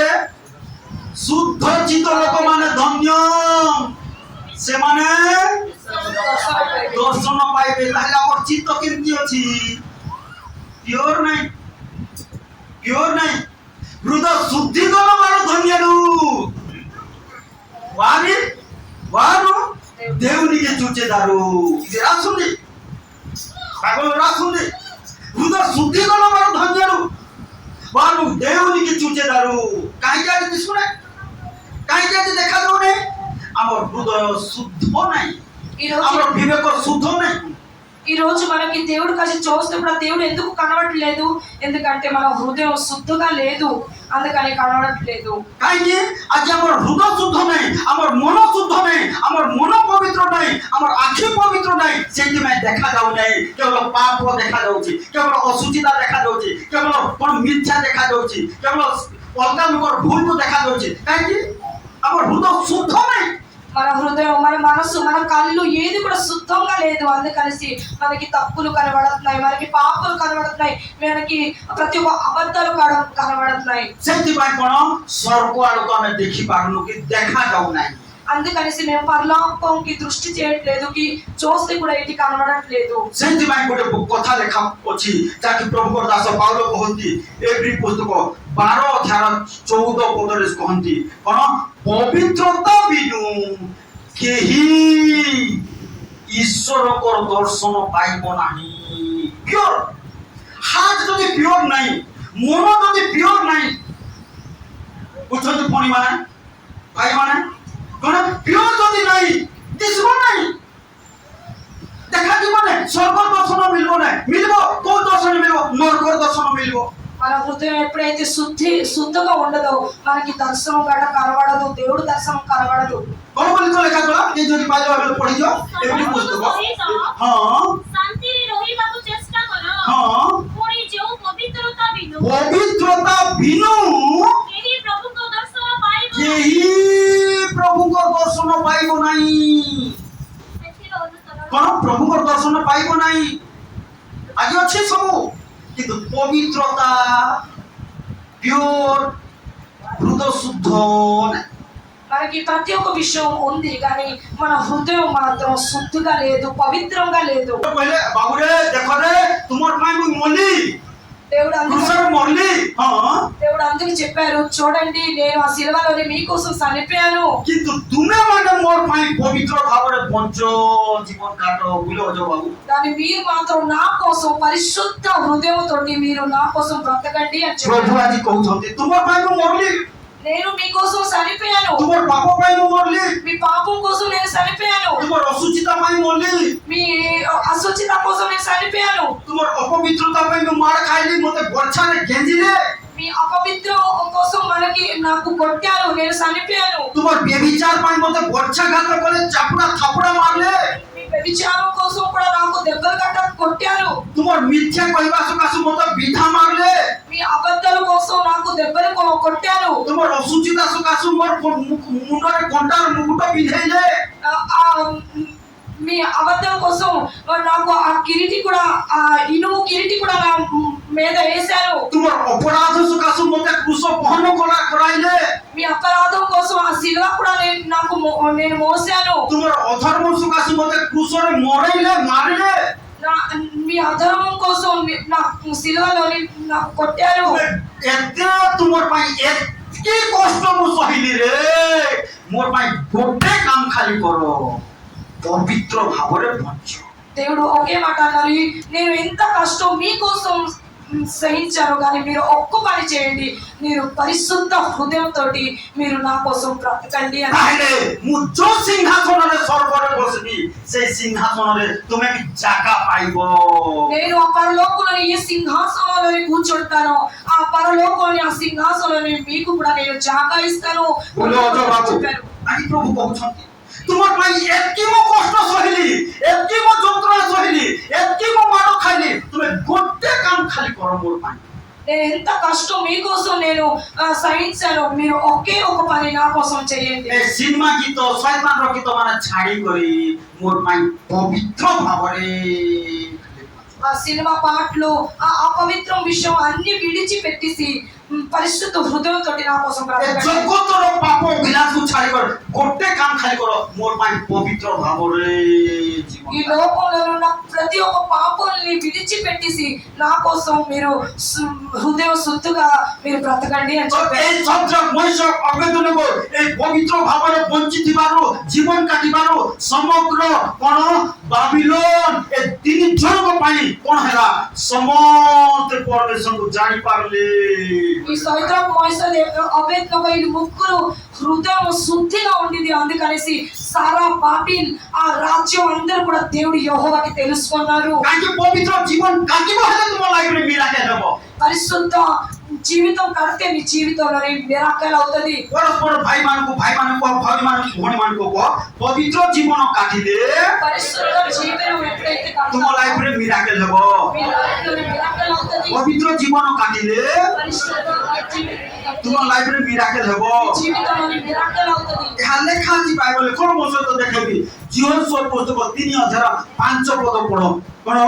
ଶୁଦ୍ଧ ଚିତ୍ତ ଲୋକମାନେ ଧନ୍ୟ, ସେମାନେ ଦର୍ଶନ ପାଇବେ। ତାହେଲେ ଆମର ଚିତ୍ତ କେମିତି ଅଛି? ପିଓର ନାହିଁ, ପିଓର ନାହିଁ। ହୃଦୟ ଶୁଦ୍ଧିକରଣ వారు ధన్యులు। వారు దేవునికి చూచేదారు। ఇది రాస్తుంది, బైబిల్ రాస్తుంది। హృదయ శుద్ధికరణ వారు ధన్యులు, వారు దేవునికి చూచేదారు। କାହିଁକି ଆଜି ଦିଶୁନାହିଁ? କାହିଁକି ଆଜି ଦେଖାଯାଉନାହିଁ? ଆମର ହୃଦୟ ଶୁଦ୍ଧ ନାହିଁ, ଆମର ବିବେକ ଶୁଦ୍ଧ ନାହିଁ। ఈ రోజు మనకి దేవుడు కలిసి చూస్తే కూడా దేవుడు ఎందుకు కనబడట్లేదు? ఎందుకంటే మన హృదయం శుద్ధంగా లేదు, అందుకని కనబడట్లేదు। କାହିଁକି ଆଜି ଆମର ହୃଦୟ ଶୁଦ୍ଧ ନାହିଁ, ଆମର ମନ ଶୁଦ୍ଧ ନାହିଁ, ଆମର ମନ ପବିତ୍ର ନାହିଁ, ଆମର ଆଖି ପବିତ୍ର ନାହିଁ। ସେଇଥିପାଇଁ ଦେଖାଯାଉ ନାହିଁ। କେବଳ ପାପ ଦେଖାଯାଉଛି, କେବଳ ଅଶୁଚିତା ଦେଖାଯାଉଛି, କେବଳ କଣ ମିଥ୍ୟା ଦେଖାଯାଉଛି, କେବଳ ଅଲଗା ଲୋକର ଭୁଲକୁ ଦେଖାଯାଉଛି। କାହିଁକି? ଆମର ହୃଦୟ ଶୁଦ୍ଧ ନାହିଁ। మన హృదయం, మన మనసు, మన కళ్ళు ఏది కూడా శుద్ధంగా లేదు। అందుకనేసి మనకి తప్పులు కనబడుతున్నాయి, మనకి పాపాలు కనబడుతున్నాయి, మనకి ప్రతి ఒక్క అబద్ధాలు కనబడుతున్నాయి। ସେଥିପାଇଁ କଣ ସ୍ୱର୍ଗ ଆଡ଼କୁ ଆମେ ଦେଖିପାରୁନୁ କି ଦେଖାଯାଉ ନାହିଁ। అందుకనేసి మేము పరలోకంకి దృష్టి చేయట్లేదు, କି చూస్తే కూడా ଏଠି కనబడట్లేదు। ସେଥିପାଇଁ ଗୋଟେ କଥା ଲେଖା ଅଛି, ଯାହାକି ପ୍ରଭୁଙ୍କର ଦାସ ପାଉଲ କହନ୍ତି ଏଭ୍ରି ପୁସ୍ତକ 12:14 କହନ୍ତି କଣ? ପବିତ୍ରତା ବିନୁ କେହି ଈଶ୍ୱରଙ୍କର ଦର୍ଶନ ପାଇବ ନାହିଁ। ପିଓର ହାର୍ଟ ଯଦି ପିଓର ନାହିଁ, ମନ ଯଦି ପିଓର ନାହିଁ, ବୁଝନ୍ତୁ ଭଉଣୀ ମାନେ, ଭାଇ ମାନେ, କଣ ପିଓର ଯଦି ନାହିଁ ଦିଶିବ ନାହିଁ, ଦେଖାଯିବ ନାହିଁ, ସ୍ୱର୍ଗ ଦର୍ଶନ ମିଳିବ ନାହିଁ। ମିଳିବ କୋଉ ଦର୍ଶନ ମିଳିବ? ନରକର ଦର୍ଶନ ମିଳିବ। మన హృదయం ఎప్పుడైతే శుద్ధంగా ఉండదో మనకి దర్శనం గట కనబడదు, దేవుడు దర్శనం కనబడదు। କଣ ବୋଲି ତ ଲେଖା ଗଲା? ଏ ଯଦି ପାଇଲ ଏବେ ପଢିଦିଅ ଏଭ୍ରି ପୁସ୍ତକ। ହଁ, ଶାନ୍ତିରେ ରହିବାକୁ ଚେଷ୍ଟା କର। ହଁ, ପୁଣି ଯେଉଁ ପବିତ୍ରତା ବିନୁ ପବିତ୍ରତା ବିନୁ କେହି ପ୍ରଭୁଙ୍କ ଦର୍ଶନ ପାଇବ କେହି ପ୍ରଭୁଙ୍କ ଦର୍ଶନ ପାଇବ ନାହିଁ। ସେଥିର ଅନୁସରଣ କଣ? ପ୍ରଭୁଙ୍କ ଦର୍ଶନ ପାଇବ ନାହିଁ। ଆଜି ଅଛି ସବୁ, କିନ୍ତୁ ପବିତ୍ରତା ప్యూర్ హృదయ శుద్ధ మనకి ప్రతి ఒక్క విషయం ఉంది, కానీ మన హృదయం మాత్రం శుద్ధిగా లేదు, పవిత్రంగా లేదు। କହିଲେ ବାବୁରେ ଦେଖ ରେ ତୁମର ପାଇଁ ମୁଁ ମଲି, దేవుడు କୃଷକ ମରଲି। ହଁ, దేవుడు అందుకు చెప్పారు, చూడండి నేను ఆ శిలువలోని మీకోసం చనిపోయాను, କିନ୍ତୁ ତୁମେ ମାନେ ମୋର ପାଇଁ ପବିତ୍ର ଭାବରେ ବଞ୍ଚ, ଜୀବନ କାଟ ବୁଲ ଯାଉ ବାବୁ। కానీ మీరు మాత్రం నా కోసం పరిశుద్ధ హృదయంతో మీరు నా కోసం బ్రతకండి అని చెప్పారు। ପ୍ରଭୁ ଆଜି କହୁଛନ୍ତି ତୁମ ପାଇଁ ମୁଁ ମରଲି, నేను మీకోసం చనిపోయాను, ତୁମର ପାପ ପାଇଁ ମୁଁ ମରଲି, మీ పాపం కోసం నేను చనిపోయాను, ତୁମର ଅଶୁଚିତା ପାଇଁ ମରଲି, మీ అశుచిత కోసం నేను చనిపోయాను, ତୁମର ଅପବିତ୍ରତା ପାଇଁ ମୁଁ ମାଡ଼ ଖାଇଲି, ମୋତେ ବର୍ଷାରେ ଗେଞ୍ଜିଲେ, మీ అపవిత్ర కోసం నాకు కొట్టారు, నేను చనిపోయాను, ତୁମର ବ୍ୟଭିଚାର ପାଇଁ ମୋତେ ବର୍ଷାଘାତ କଲେ, ଚାପୁଡ଼ା ଥାପୁଡ଼ା ମାରିଲେ, మీ వ్యభిచారం కోసం కూడా నాకు దెబ్బలు గట్ట కొట్టారు, ତୁମର ମିଥ୍ୟା କହିବା ସକାଶେ ମୋତେ ବିଧା ମାରିଲେ, మీ అబద్ధాల కోసం నాకు దెబ్బలు కొట్టారు, ତୁମର ଅଶୁଚିତା ସକାଶେ ମୋର ମୁଣ୍ଡରେ କଣ୍ଟାର ମୁକୁଟ ପିନ୍ଧେଇଲେ, మీ అబద్ధం కోసం నాకు ఆ కిరీటి కూడా, ఆ ఇనుము కిరీటి కూడా నా మీద వేశారు, ତୁମର ଅପରାଧ ସକାଶେ ମୋତେ କୃଷ ବହନ କରାଇଲେ, మీ అపరాధం కోసం ఆ శిలువ కూడా నేను మోసాను, ତୁମର ଅଧର୍ମ ସକାଶେ ମୋତେ କୃଷରେ ମରେଇଲେ, ମାରିଲେ, మీ అధర్మం కోసం నా శిలువలోని నాకు కొట్టారు। ଏତେ ତୁମର ପାଇଁ ଏତିକି କଷ୍ଟ ମୁଁ ସହିଲି ରେ, ମୋର ପାଇଁ ଗୋଟେ କାମ ଖାଲି କର, ପବିତ୍ର ଭାବରେ ବଞ୍ଚ। దేవుడు ఒకే మాట అన్నారు, నేను ఎంత కష్టం మీకోసం సహించారు, కానీ మీరు ఒక్క పని చేయండి, మీరు పరిశుద్ధ హృదయంతో మీరు నా కోసం బ్రతకండి అని. তাহলে ମୁଁ ଯୋଉ ସିଂହାସନରେ ସ୍ୱର୍ଗରେ ବସିବି ସେଇ ସିଂହାସନରେ ତୁମେ ବି ଜାଗା ପାଇବ। నేను ఆ పరలోకంలోని ఈ సింహాసనంలో కూర్చుంటాను, ఆ పరలోకంలోని ఆ సింహాసనంలో మీకు కూడా నేను జాగా ఇస్తాను ବୋଲେ ଅଜୟ ବାବୁ ଆଜି ପ୍ରଭୁ କହୁଛନ୍ତି ତୁମର ପାଇଁ ଏତିକି ମୁଁ କଷ୍ଟ ସହିଲି, ଏତିକି ମୁଁ ଯନ୍ତ୍ରଣା ସହିଲି, ଏତିକି ମୁଁ ମାଡ଼ ଖାଇଲି, ତୁମେ ଗୋଟେ କାମ ଖାଲି କର ମୋର ପାଇଁ। నేను ఎంత కష్టం మీకోసం నేను సహించాను, మీరు ఒకే ఒక పని నా కోసం చేయండి। ଏ ସିନେମା ଗୀତ ଶୈତାନର ଗୀତ ମାନେ ଛାଡ଼ି କରି ମୋର ପାଇଁ ପବିତ୍ର ଭାବରେ ఆ సినిమా పాటలు ఆ అపవిత్రం విషయం అన్ని విడిచిపెట్టేసి పరిశుద్ధ హృదయంతో నా కోసం ଏ బ్రతకండి। ଜଗତର ପାପ ବିଲାସକୁ ଛାଡ଼ି କର ଗୋଟେ କାମ ଖାଲି କର ମୋର ପାଇଁ ପବିତ୍ର ଭାବରେ ଜୀବନ। ఈ లోకంలో ఉన్న ప్రతి ఒక్క పాపాలని విడిచిపెట్టేసి నా కోసం మీరు హృదయ శుద్ధిగా మీరు బ్రతకండి అని చెప్పారు। এই সঞ্জক মহিষ অবেদনক এই পবিত্র ভাବରେ বঞ্চিଥିବାରୁ ଜୀବନ କାଟିବାରୁ ସମଗ୍ର কোন ବାବିଲୋନ ଏ ତିନି ଜଣଙ୍କ ପାଇଁ কোন ହେଲା ସମସ୍ତେ ପରମେଶ୍ୱରଙ୍କୁ ଜାଣି ପାରିଲେ। ఈ సైతం మోసలే అవేత్నక ఈ ముగ్గురు హృదయం శుద్ధిగా ఉండింది, అందుకనేసి సారా బాబిల్ ఆ రాజ్యం అందరూ కూడా దేవుడు యెహోవాకి తెలుసుకున్నారు। କାହିଁକି ପବିତ୍ର ଜୀବନ କାଟିବ ହେଲେ ତୁମ ଲାଇଫରେ ମିରାକେଲ ହେବ। పరిశుద్ధ జీవితం కడితే మీ జీవితంలో మిరాకిల్ అవుతుంది। ପରସ୍ପର ଭାଇମାନଙ୍କୁ ଭଉଣୀମାନଙ୍କୁ ଭଉଣୀମାନଙ୍କୁ କହ ପବିତ୍ର ଜୀବନ କାଟିଲେ పరిశుద్ధ జీవనం ఎప్పుడైతే ତୁମ ଲାଇଫରେ ମିରାକେଲ ହେବ। మీ లైఫ్లో మిరాకిల్ అవుతుంది। ପବିତ୍ର ଜୀବନ କାଟିଲେ పరిశుద్ధ ତୁମ ଲାଇଫରେ ମିରାକେଲ ହେବ। జీవితంలో మిరాకిల్ అవుతుంది। ଏହା ଲେଖା ଅଛି ବାଇବଲରେ କଣ ମୋ ସହିତ ଦେଖେଇବି ଜିହୋଶୁଆ ପୁସ୍ତକ 3:5 ପଢ କଣ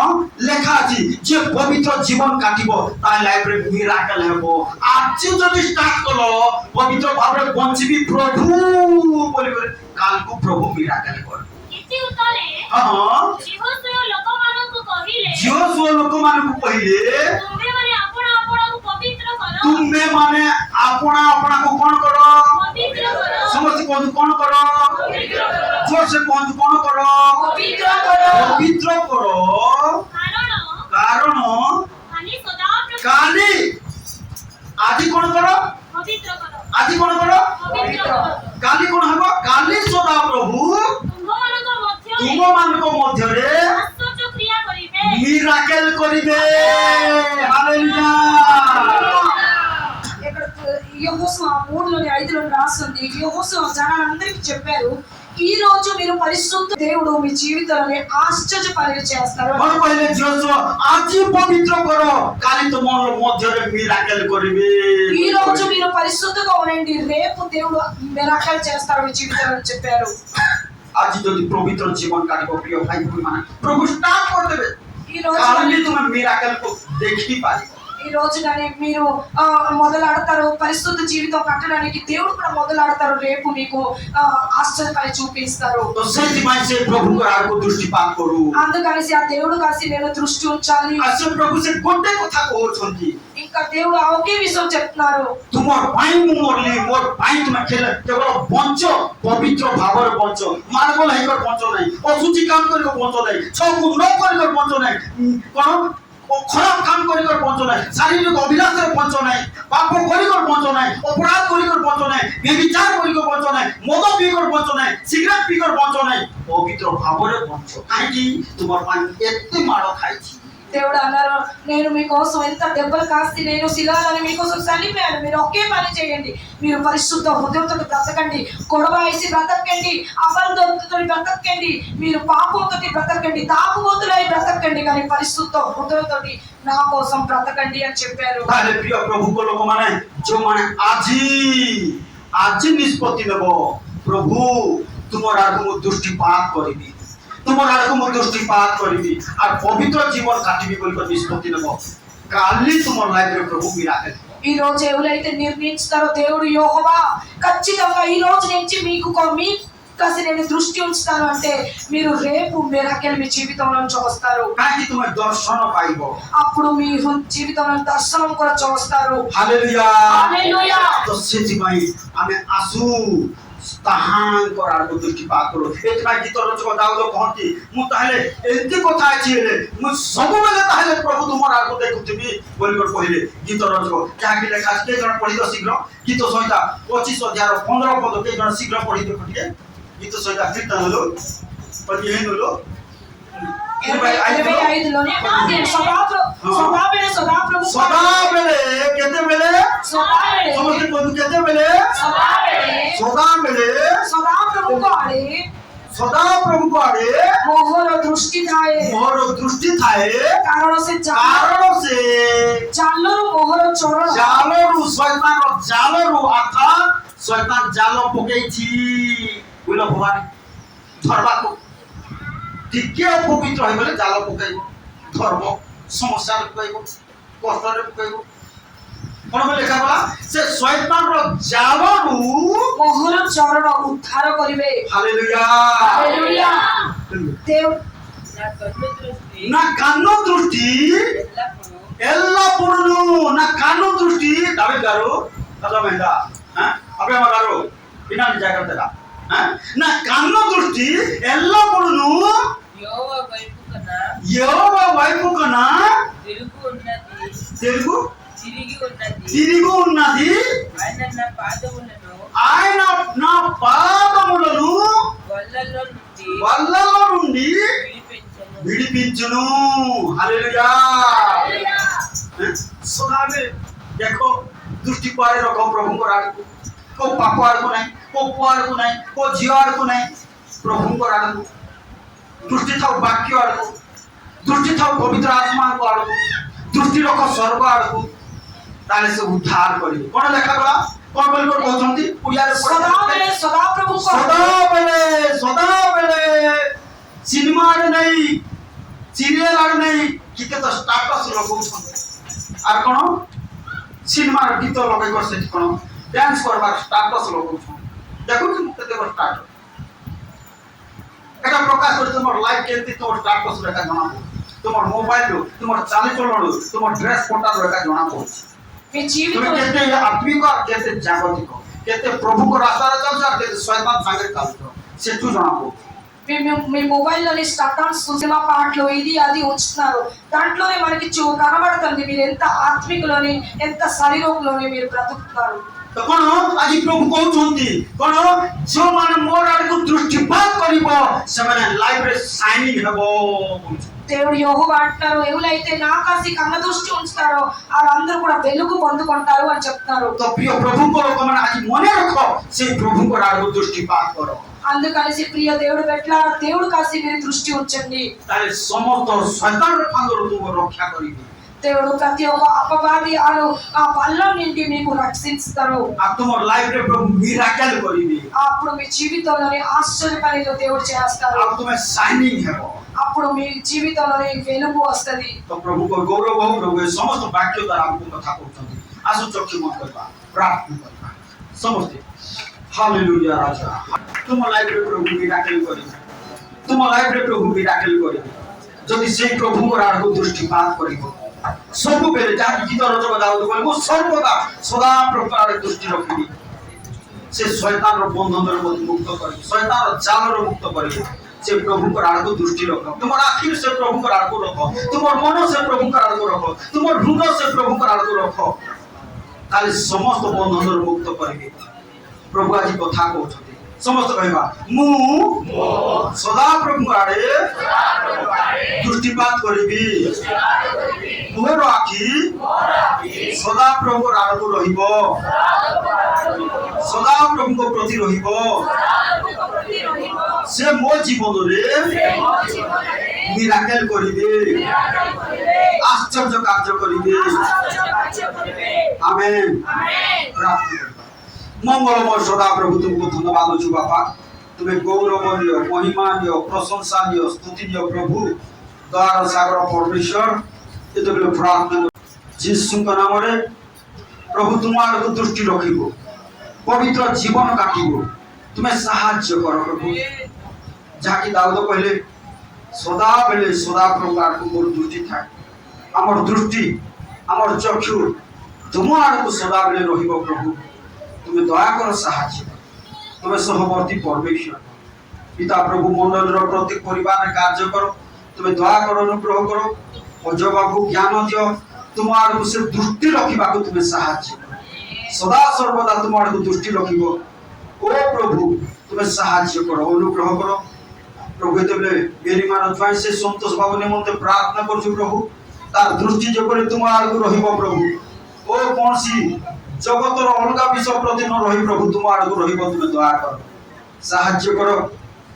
ଲେଖା ଅଛି ଯେ ପବିତ୍ର ଜୀବନ କାଟିବ ତା ଲାଇଫରେ ମିରାକେଲ ହେବ। ଆଜି ଯଦି ଷ୍ଟାର୍ଟ କଲ ପବିତ୍ର ଭାବରେ ବଞ୍ଚିବି ପ୍ରଭୁ ବୋଲି କରି କାଲକୁ ପ୍ରଭୁ ମିରାକେଲ କର। ଇତି ଉତ୍ତରେ ହଁ ଜିହୋଶୁଆ ଲୋକମାନଙ୍କୁ କହିଲେ ଜିହୋଶୁଆ ଲୋକମାନଙ୍କୁ କହିଲେ ତୁମେମାନେ ଆପଣା ଆପଣାକୁ ପବିତ୍ର କର, ତୁମେ ମାନେ ଆପଣା ଆପଣାକୁ କଣ କର ପବିତ୍ର କର, ସମସ୍ତେ କୁହନ୍ତୁ କଣ କର ପବିତ୍ର କର, ଜୋରସେ କୁହନ୍ତୁ କଣ କର పవిత్ర కర ପବିତ୍ର କର କାରଣ ଖାଲି ସଦାପ୍ରଭୁ କାଲି ଆଜି କଣ କର ପବିତ୍ର କର, ଆଜି କଣ କର ପବିତ୍ର କର। କାଲି କଣ ହେବ କାଲି ସଦା ପ୍ରଭୁ ତୁମ୍ଭମାନଙ୍କ ମଧ୍ୟରେ ତୁମମାନଙ୍କ ମଧ୍ୟରେ ଆଶ୍ଚର୍ଯ୍ୟ କ୍ରିୟା କରିବେ। ମିରାକେଲ କରିବେ। ହାଲେଲୁୟା। ఇక్కడ యెహోషువ 3:5 రాస్తుంది, యెహోషువ జనాలందరికీ చెప్పారు ఈ రోజు మీరు పరిశుద్ధ దేవుడు మీ జీవితంలో ఆశ్చర్య పనులు చేస్తారు। କଣ କହିଲେ ଜିହୋଶୁଆ ଆଜି ପବିତ୍ର କର କାଲି ତୁମ ମଧ୍ୟରେ ମିରାକେଲ କରିବେ। ఈ రోజు మీరు పరిశుద్ధంగా ఉండండి, రేపు దేవుడు మిరాకిల్ చేస్తారు మీ జీవితంలో అని చెప్పారు। ଆଜି ଯଦି ପବିତ୍ର ଜୀବନ କାଟିବ ପ୍ରିୟ ଭାଇ ଭଉଣୀମାନେ ପ୍ରଭୁ ଷ୍ଟାର୍ଟ କରିଦେବେ ఈ రోజు କାଲି ତୁମେ ମିରାକେଲକୁ ଦେଖିପାରିବ। ఈ రోజు కానీ మీరు మొదలాడతారు పరిశుద్ధ జీవితం కట్టడానికి, దేవుడు కూడా మొదలాడతారు, రేపు మీకు ఆశ్చర్యపడి చూపిస్తారు। ତ ସେଥିପାଇଁ ସେ ପ୍ରଭୁଙ୍କ ଆଡ଼କୁ ଦୃଷ୍ଟିପାତ କରୁ। అందుకనేసి ఆ దేవుడు కలిసి నేను దృష్టి ఉంచాలి। ଆଉ ସେ ପ୍ରଭୁ ସେ ଗୋଟେ କଥା କହୁଛନ୍ତି ఇంకా దేవుడు ఆ ఒకే విషయం చెప్తున్నారు, ତୁମର ପାଇଁ ମୁଁ ମରିଲି, ମୋର ପାଇଁ ତୁମେ କେବଳ ବଞ୍ଚ, ପବିତ୍ର ଭାବରେ ବଞ୍ଚ, ମାର୍ବଲ ହେଇକର ବଞ୍ଚ ନାହିଁ, ଅଶୁଚି କାମ କରିକର ବଞ୍ଚ ନାହିଁ, ଛକୁ ନ କରିକର ବଞ୍ଚ ନାହିଁ, କଣ ଖରାପ କାମ କରିକର ବଞ୍ଚ ନାହିଁ, ଶାରୀରିକ ଅଭିଳାଷରେ ବଞ୍ଚ ନାହିଁ, ପାପ କରିକର ବଞ୍ଚ ନାହିଁ, ଅପରାଧ କରିକର ବଞ୍ଚ ନାହିଁ, ବ୍ୟଭିଚାର କରିକର ବଞ୍ଚ ନାହିଁ, ମଦ ପିଇକର ବଞ୍ଚ ନାହିଁ, ସିଗାରେଟ ପିଇକର ବଞ୍ଚ ନାହିଁ, ପବିତ୍ର ଭାବରେ ବଞ୍ଚ। କାହିଁକି ତୁମର ପାଇଁ ଏତେ ମାଡ଼ ଖାଇଛି। దేవుడు అన్నారు నేను మీకోసం ఎంత దెబ్బలు కాస్తి నేను శిలాలను మీకోసం చనిపోయాను, మీరు ఒకే పని చేయండి, మీరు పరిశుద్ధ హృదయంతో బ్రతకండి, గొడవ వేసి బ్రతకండి, అబద్ధంతో బ్రతకండి, మీరు పాపంతో బ్రతకండి, తాగుబోతులై బ్రతకండి, కానీ పరిశుద్ధ హృదయంతో నా కోసం బ్రతకండి అని చెప్పారు। ତାହେଲେ ପ୍ରିୟ ପ୍ରଭୁଙ୍କ ଲୋକମାନେ ଯୋଉମାନେ ଆଜି ନିଷ୍ପତ୍ତି ନେବ ପ୍ରଭୁ ତୁମର ଆଡ଼କୁ ମୁଁ ଦୃଷ୍ଟିପାତ କରିବି, ତୁମର ଆଡ଼କୁ ମୁଁ ଦୃଷ୍ଟିପାତ କରିବି ଆଉ ପବିତ୍ର ଜୀବନ କାଟିବି ବୋଲି ନିଷ୍ପତ୍ତି ନେବ, କାଲି ତୁମର ଲାଇଫରେ ପ୍ରଭୁ ମିରାକେଲ। ఈ రోజు ఎవరైతే నిర్ణయించుతారో దేవుడు యెహోవా ఖచ్చితంగా ఈ రోజు నుంచి మీకు కాసి నేను దృష్టి ఉంచుతాను అంటే మీరు రేపు మిరాకిల్ మీ జీవితంలో చూస్తారు। କାହିଁକି ତୁମେ ଦର୍ଶନ ପାଇବ। అప్పుడు మీ జీవితంలో దర్శనం కూడా చూస్తారు। ହାଲେଲୁୟା। హల్లెలూయా। ତ ସେଥିପାଇଁ ଆମେ ଆସୁ ତାହାଙ୍କର ଆଡ଼କୁ ଦୃଷ୍ଟିପାତ କରୁ। ଏଥିପାଇଁ ଗୀତ ରଚକ ଦାଉଦ କହନ୍ତି ମୁଁ ତାହେଲେ ଏମିତି କଥା ଅଛି ହେଲେ ମୁଁ ସବୁବେଳେ ତାହେଲେ ପ୍ରଭୁ ତୁମର ଆଡ଼କୁ ଦେଖୁଥିବି ବୋଲିକରି କହିଲେ ଗୀତ ରଚକ। ଯାହାକି ଲେଖା ଅଛି କେହି ଜଣ ପଢିଦ ଶୀଘ୍ର ଗୀତ ସଂହିତା 25 ଅଧ୍ୟାୟର 15 ପଦ କେହି ଜଣ ଶୀଘ୍ର ପଢି ଦେଖ ଟିକେ ଗୀତ ସଂହିତା କୀର୍ତ୍ତନ ହେଲୁ ପଢି ହେଲୁ 25లోని ସଦାବେଳେ କେତେବେଳେ ସମସ୍ତେ କୁହନ୍ତୁ କେତେବେଳେ ସଦାବେଳେ ସଦାପ୍ରଭୁଙ୍କ ଆଡ଼େ ମୋର ଦୃଷ୍ଟି ଥାଏ କାରଣ ସେ ଜାଲରୁ ମୋହର ଚୋର ଜାଲରୁ ଶୈତାନର ଜାଲରୁ ଅର୍ଥାତ ଶୈତାନ ଜାଲ ପକେଇଛି ବୁଝିଲ ଭଗବାନ ଧରବାକୁ ଟିକେ ଅପବିତ୍ର ହେଇଗଲେ ଜାଲ ପକାଇବ ଧର୍ମ ସମସ୍ୟାରେ ପକାଇବ କଷ୍ଟରେ ପକାଇବ କଣ ଲେଖା ଗଲା ସେ ଶୈତାନର ଜାଲରୁ ମୋହର ଚରଣ ଉଦ୍ଧାର କରିବେ। ହାଲେଲୁୟା ହାଲେଲୁୟା నా కన్ను దృష్టి ఎల్లప్పుడూ నా కన్ను దృష్టి దావీదు గారు అర్థమైందా అబ్రహ్మ గారు వినండి జాగ్రత్తగా నా కన్ను దృష్టి ఎల్లప్పుడూ యెహోవా వైపు కన్నా తిరిగి ఉన్నది ఆయన నా పాదములను వల్లలో నుండి విడిపించును। हालेलुया सदावे देखो दृष्टि पारे रखो प्रभु को आड़ को पाप आड़ को नहीं को पुआड़ को नहीं को झियो आड़ को नहीं प्रभु को आड़ को दृष्टि था वाक्य आड़ को दृष्टि था पवित्र आत्मा को आड़ को दृष्टि रखो स्वर्ग आड़ को ताले से उद्धार करी कोन लेखा गला कोन बोल को कहथंती पुरिया रे सदाबेले सिनेमा आड़ नहीं सीरियल आड़ नहीं किते तो स्टाटस लगाउछन आर कोन सिनेमा गीत लगाई कर सेठी कोन डांस करबार स्टाटस लगाउछन देखु केते को स्टाटस एटा प्रकाश कर तुमर लाइफ केते तो स्टाटस रेखा जणा पो तुमर मोबाइल रो तुमर चाली चलणो तुमर ड्रेस फोटा रेखा जणा पो మీ జీవితం केते आत्मिक और केते जागतिक केते प्रभु को रास्ता रे चल केते शैतान संगे चालतो सेठु जणा पो మీ మొబైల్లోని స్టార్టర్స్ సినిమా పాటలు ఇది అది ఉంచుతున్నారు దాంట్లోనే మనకి కనబడుతుంది మీరు ఎంత ఆత్మికలోని ఎంత శరీరంలోని మీరు బ్రతుకుతున్నారు। कोन आज प्रभु कहउछंती कोन जो माने मोर आडको दृष्टिपात करिवो से माने लाइफ रे शाइनिंग हेबो దేవుడు యెహోవా అంటారు ఎవరైతే నా కాసి కన్న దృష్టి ఉంచుతారో వాళ్ళందరూ కూడా వెలుగు పొందుకుంటారు అని చెప్తారు। तो प्रिय प्रभु को लोक माने आज मने रखो से प्रभु को आडको दृष्टिपात करो అందుకనేసి ప్రియ దేవుడు పెట్టారు దేవుడు కాసి మీరు దృష్టి ఉంచండి ताले समस्त शैतान रे फांदरो तुम रक्षा करिबी దేవుడు ప్రతి ఒక్క అపవాది అను ఆ వల్ల నుండి మీకు రక్షిస్తారు। आ तुमर लाइफ रे प्रभु मिराकल करिबी అప్పుడు మీ జీవితంలోని ఆశ్చర్య పనులు దేవుడు చేస్తారు। आ तुम शाइनिंग हेबो అప్పుడు మీ జీవితంలోని వెలుగు వస్తది। तो प्रभु को गौरव हो प्रभु समस्त वाक्य द्वारा हमको कथा कहउछंती आसु चक्षु मत करबा प्रार्थना करबा समस्त हालेलुया राजा तुम लाइफ रे प्रभु मिराकल करिबी तुम लाइफ रे प्रभु मिराकल करिबी जदि से प्रभु को आडको दृष्टिपात करिबो सब बेले जहाँ गीत रचक दाऊद कहले मो सर्वदा सदा प्रभु आडे दृष्टि रखिबी से शैतान रो बंधन रे मुक्त करिबी शैतान रो जाल रो मुक्त करिबी से प्रभु को आडको दृष्टि रखो तुमर आखिर से प्रभु को आडको रखो तुमर मन से प्रभु को आडको रखो तुमर हृदय से प्रभु को आडको रखो ताले समस्त बंधन रे मुक्त करिबी प्रभु आज कथा कहउछथि समस्त कहबा मु सदा प्रभु आडे दृष्टिपात करिबी मोर आखि सदा प्रभु आडको रहिबो सदा प्रभु को प्रति रहिबो से मो जीवन रे मिराकल करिबे आश्चर्य कार्य करिबे आमेन मंगलमय सदा प्रभु तुमको धन्यवाद छु बापा तुम्हें गौरवनीय महिमानीय प्रशंसनीय स्तुतिनीय प्रभु द्वार सागर परमेश्वर ये तो बोले प्रार्थना यीशु का नाम रे प्रभु तुम्हारे को दृष्टि रखिबो पवित्र जीवन काटिबो तुम्हें साहाय्य करो प्रभु जाकी दाऊद कहले सदा बेले सदा प्रकार को मोर दृष्टि था हमर दृष्टि हमर चक्षु तुम आड़ को सदा बेले रहिबो प्रभु तुम्हें दया करो साहाय्य तुम्हें सहवर्ती परमेश्वर पिता प्रभु मंडल प्रत्येक परिवार कार्य करो तुम्हें दया करो अनुग्रह करो और जो बाबू ज्ञान दियो तुम आड़ से दृष्टि रखा तुम्हें साहाय्य करो सदा सर्वदा तुम आड़ दृष्टि रख ओ प्रभु तुम्हें साहाय्य करो अनुग्रह करो प्रभु तेरे मेरी मान ज्वाइन से संतोष बाबू निमंते प्रार्थना कर प्रभु तार दृष्टि जपरे तुम आड़ रहिबो प्रभु ओ कौनसी जगतर अलग विषय प्रति न रही प्रभु तुम आड़ रहिबो तुम्हें दया करो साहाय्य करो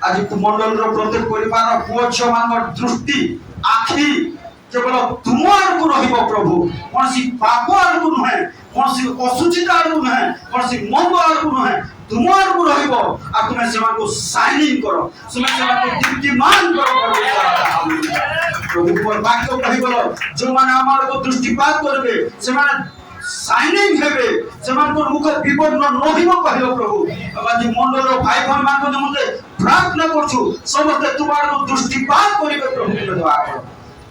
आज मंडल प्रत्येक परिवार पुओ झियो मान दृष्टि आखि केवल तुम आड़क रहिबो प्रभु कौनसी पाप आड़क नुहे कौनसी असुचिता आड़क नुहे कौनसी मंद आड़क नुहे तुम आड़क रहिबो आ तुमे सेमान को शाइनिंग करो तुमे सेमान को दीप्तिमान करो प्रभु तुम वाक्य कहिबो जो माने आमार को दृष्टिपात करबे सेमान शाइनिंग हेबे सेमान को मुख विपन्न नहिबो कहिबो प्रभु आज मंडल भाई भाई मान को निमंते प्रार्थना करछु समस्त तुम्हार को दृष्टिपात करिबे प्रभु के दया करो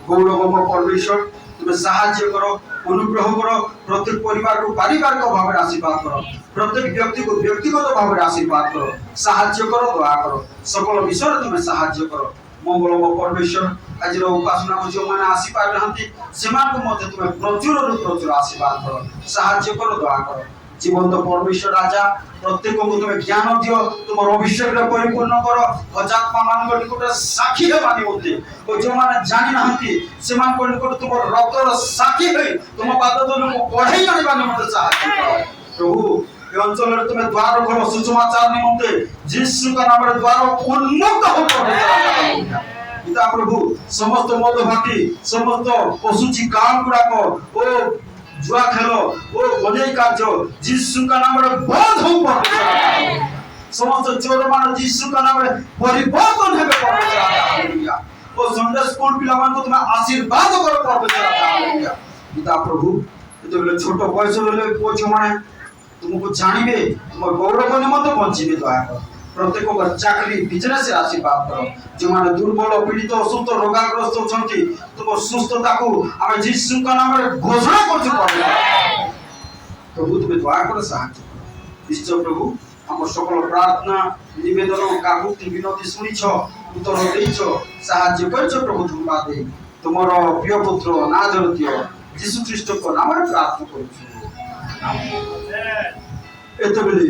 गौरवमय परमेश्वर तुम्हें साहाय्य करो अनुग्रह करो प्रत्येक परिवार को पारिवारिक भाव में आशीर्वाद करो प्रत्येक व्यक्ति को व्यक्तिगत भाव में आशीर्वाद करो साहाय्य करो दया करो सकल विषय तुम्हें साहाय्य करो मंगलमय परमेश्वर आज उपासना को जो मैंने आसी पार नहंती सेमान को मध्य तुम्हें प्रचुर आशीर्वाद करो साहाय्य करो दया करो जीवंत परमेश्वर राजा प्रत्येक को तुम्हें ज्ञान दियो तुम अभिषेक परिपूर्ण करो अजात्मा मान निकट साक्षी हेबा निमंते और जो माने जानि नहंती सेमान को निकट तुम रक्तर साक्षी होई तुम पादतल को बढ़ाई आनिबा निमंते साहाय्य करो प्रभु ए अंचल रे तुम्हें द्वार खोलो सुसमाचार निमंते यीशु का नाम रे द्वार उन्मुक्त हो प्रभु पिता प्रभु समस्त मदभाटी समस्त पशुची काम गुड़ा को ओ जुआ खेलो ओ बजई कार्य यीशु का नाम रे बंद हो परमेश्वर समस्त चोर मान यीशु का नाम रे परिवर्तन हेबे परमेश्वर हालेलुया ओ संडे स्कूल पिला मान को तुम आशीर्वाद करो परमेश्वर हालेलुया पिता प्रभु जेबे छोट बयस रे कोच माने तुमको जानिबे तुम गौरव निमंते बंचिबे दया करो प्रत्येक को चाकरी बिजनेस से आशीर्वाद करो जो माने दुर्बल पीड़ित असुस्थ रोगाग्रस्त होचंती तुम सुस्थता को आमे यीशु का नाम रे घोषणा करछु प्रभु तुम्हें दया कर साहाय्य करो निश्चय प्रभु हम सकल प्रार्थना निवेदन काकुति विनती सुनिछ उत्तर देइछ साहाय्य करछ प्रभु धन्यवाद दे तुमरो प्रिय पुत्र नाजरतीय यीशु ख्रीष्ट को नाम रे प्रार्थना करछु एतबेले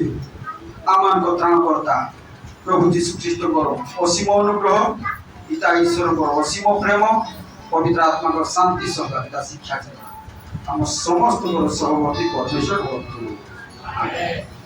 आमान को त्राण करता प्रभु यीशु ख्रीष्ट को असीम अनुग्रह पिता ईश्वर को असीम प्रेम पवित्र आत्मा को शांति संगता शिक्षा हम समस्त सहमति परमेश्वर को आमेन।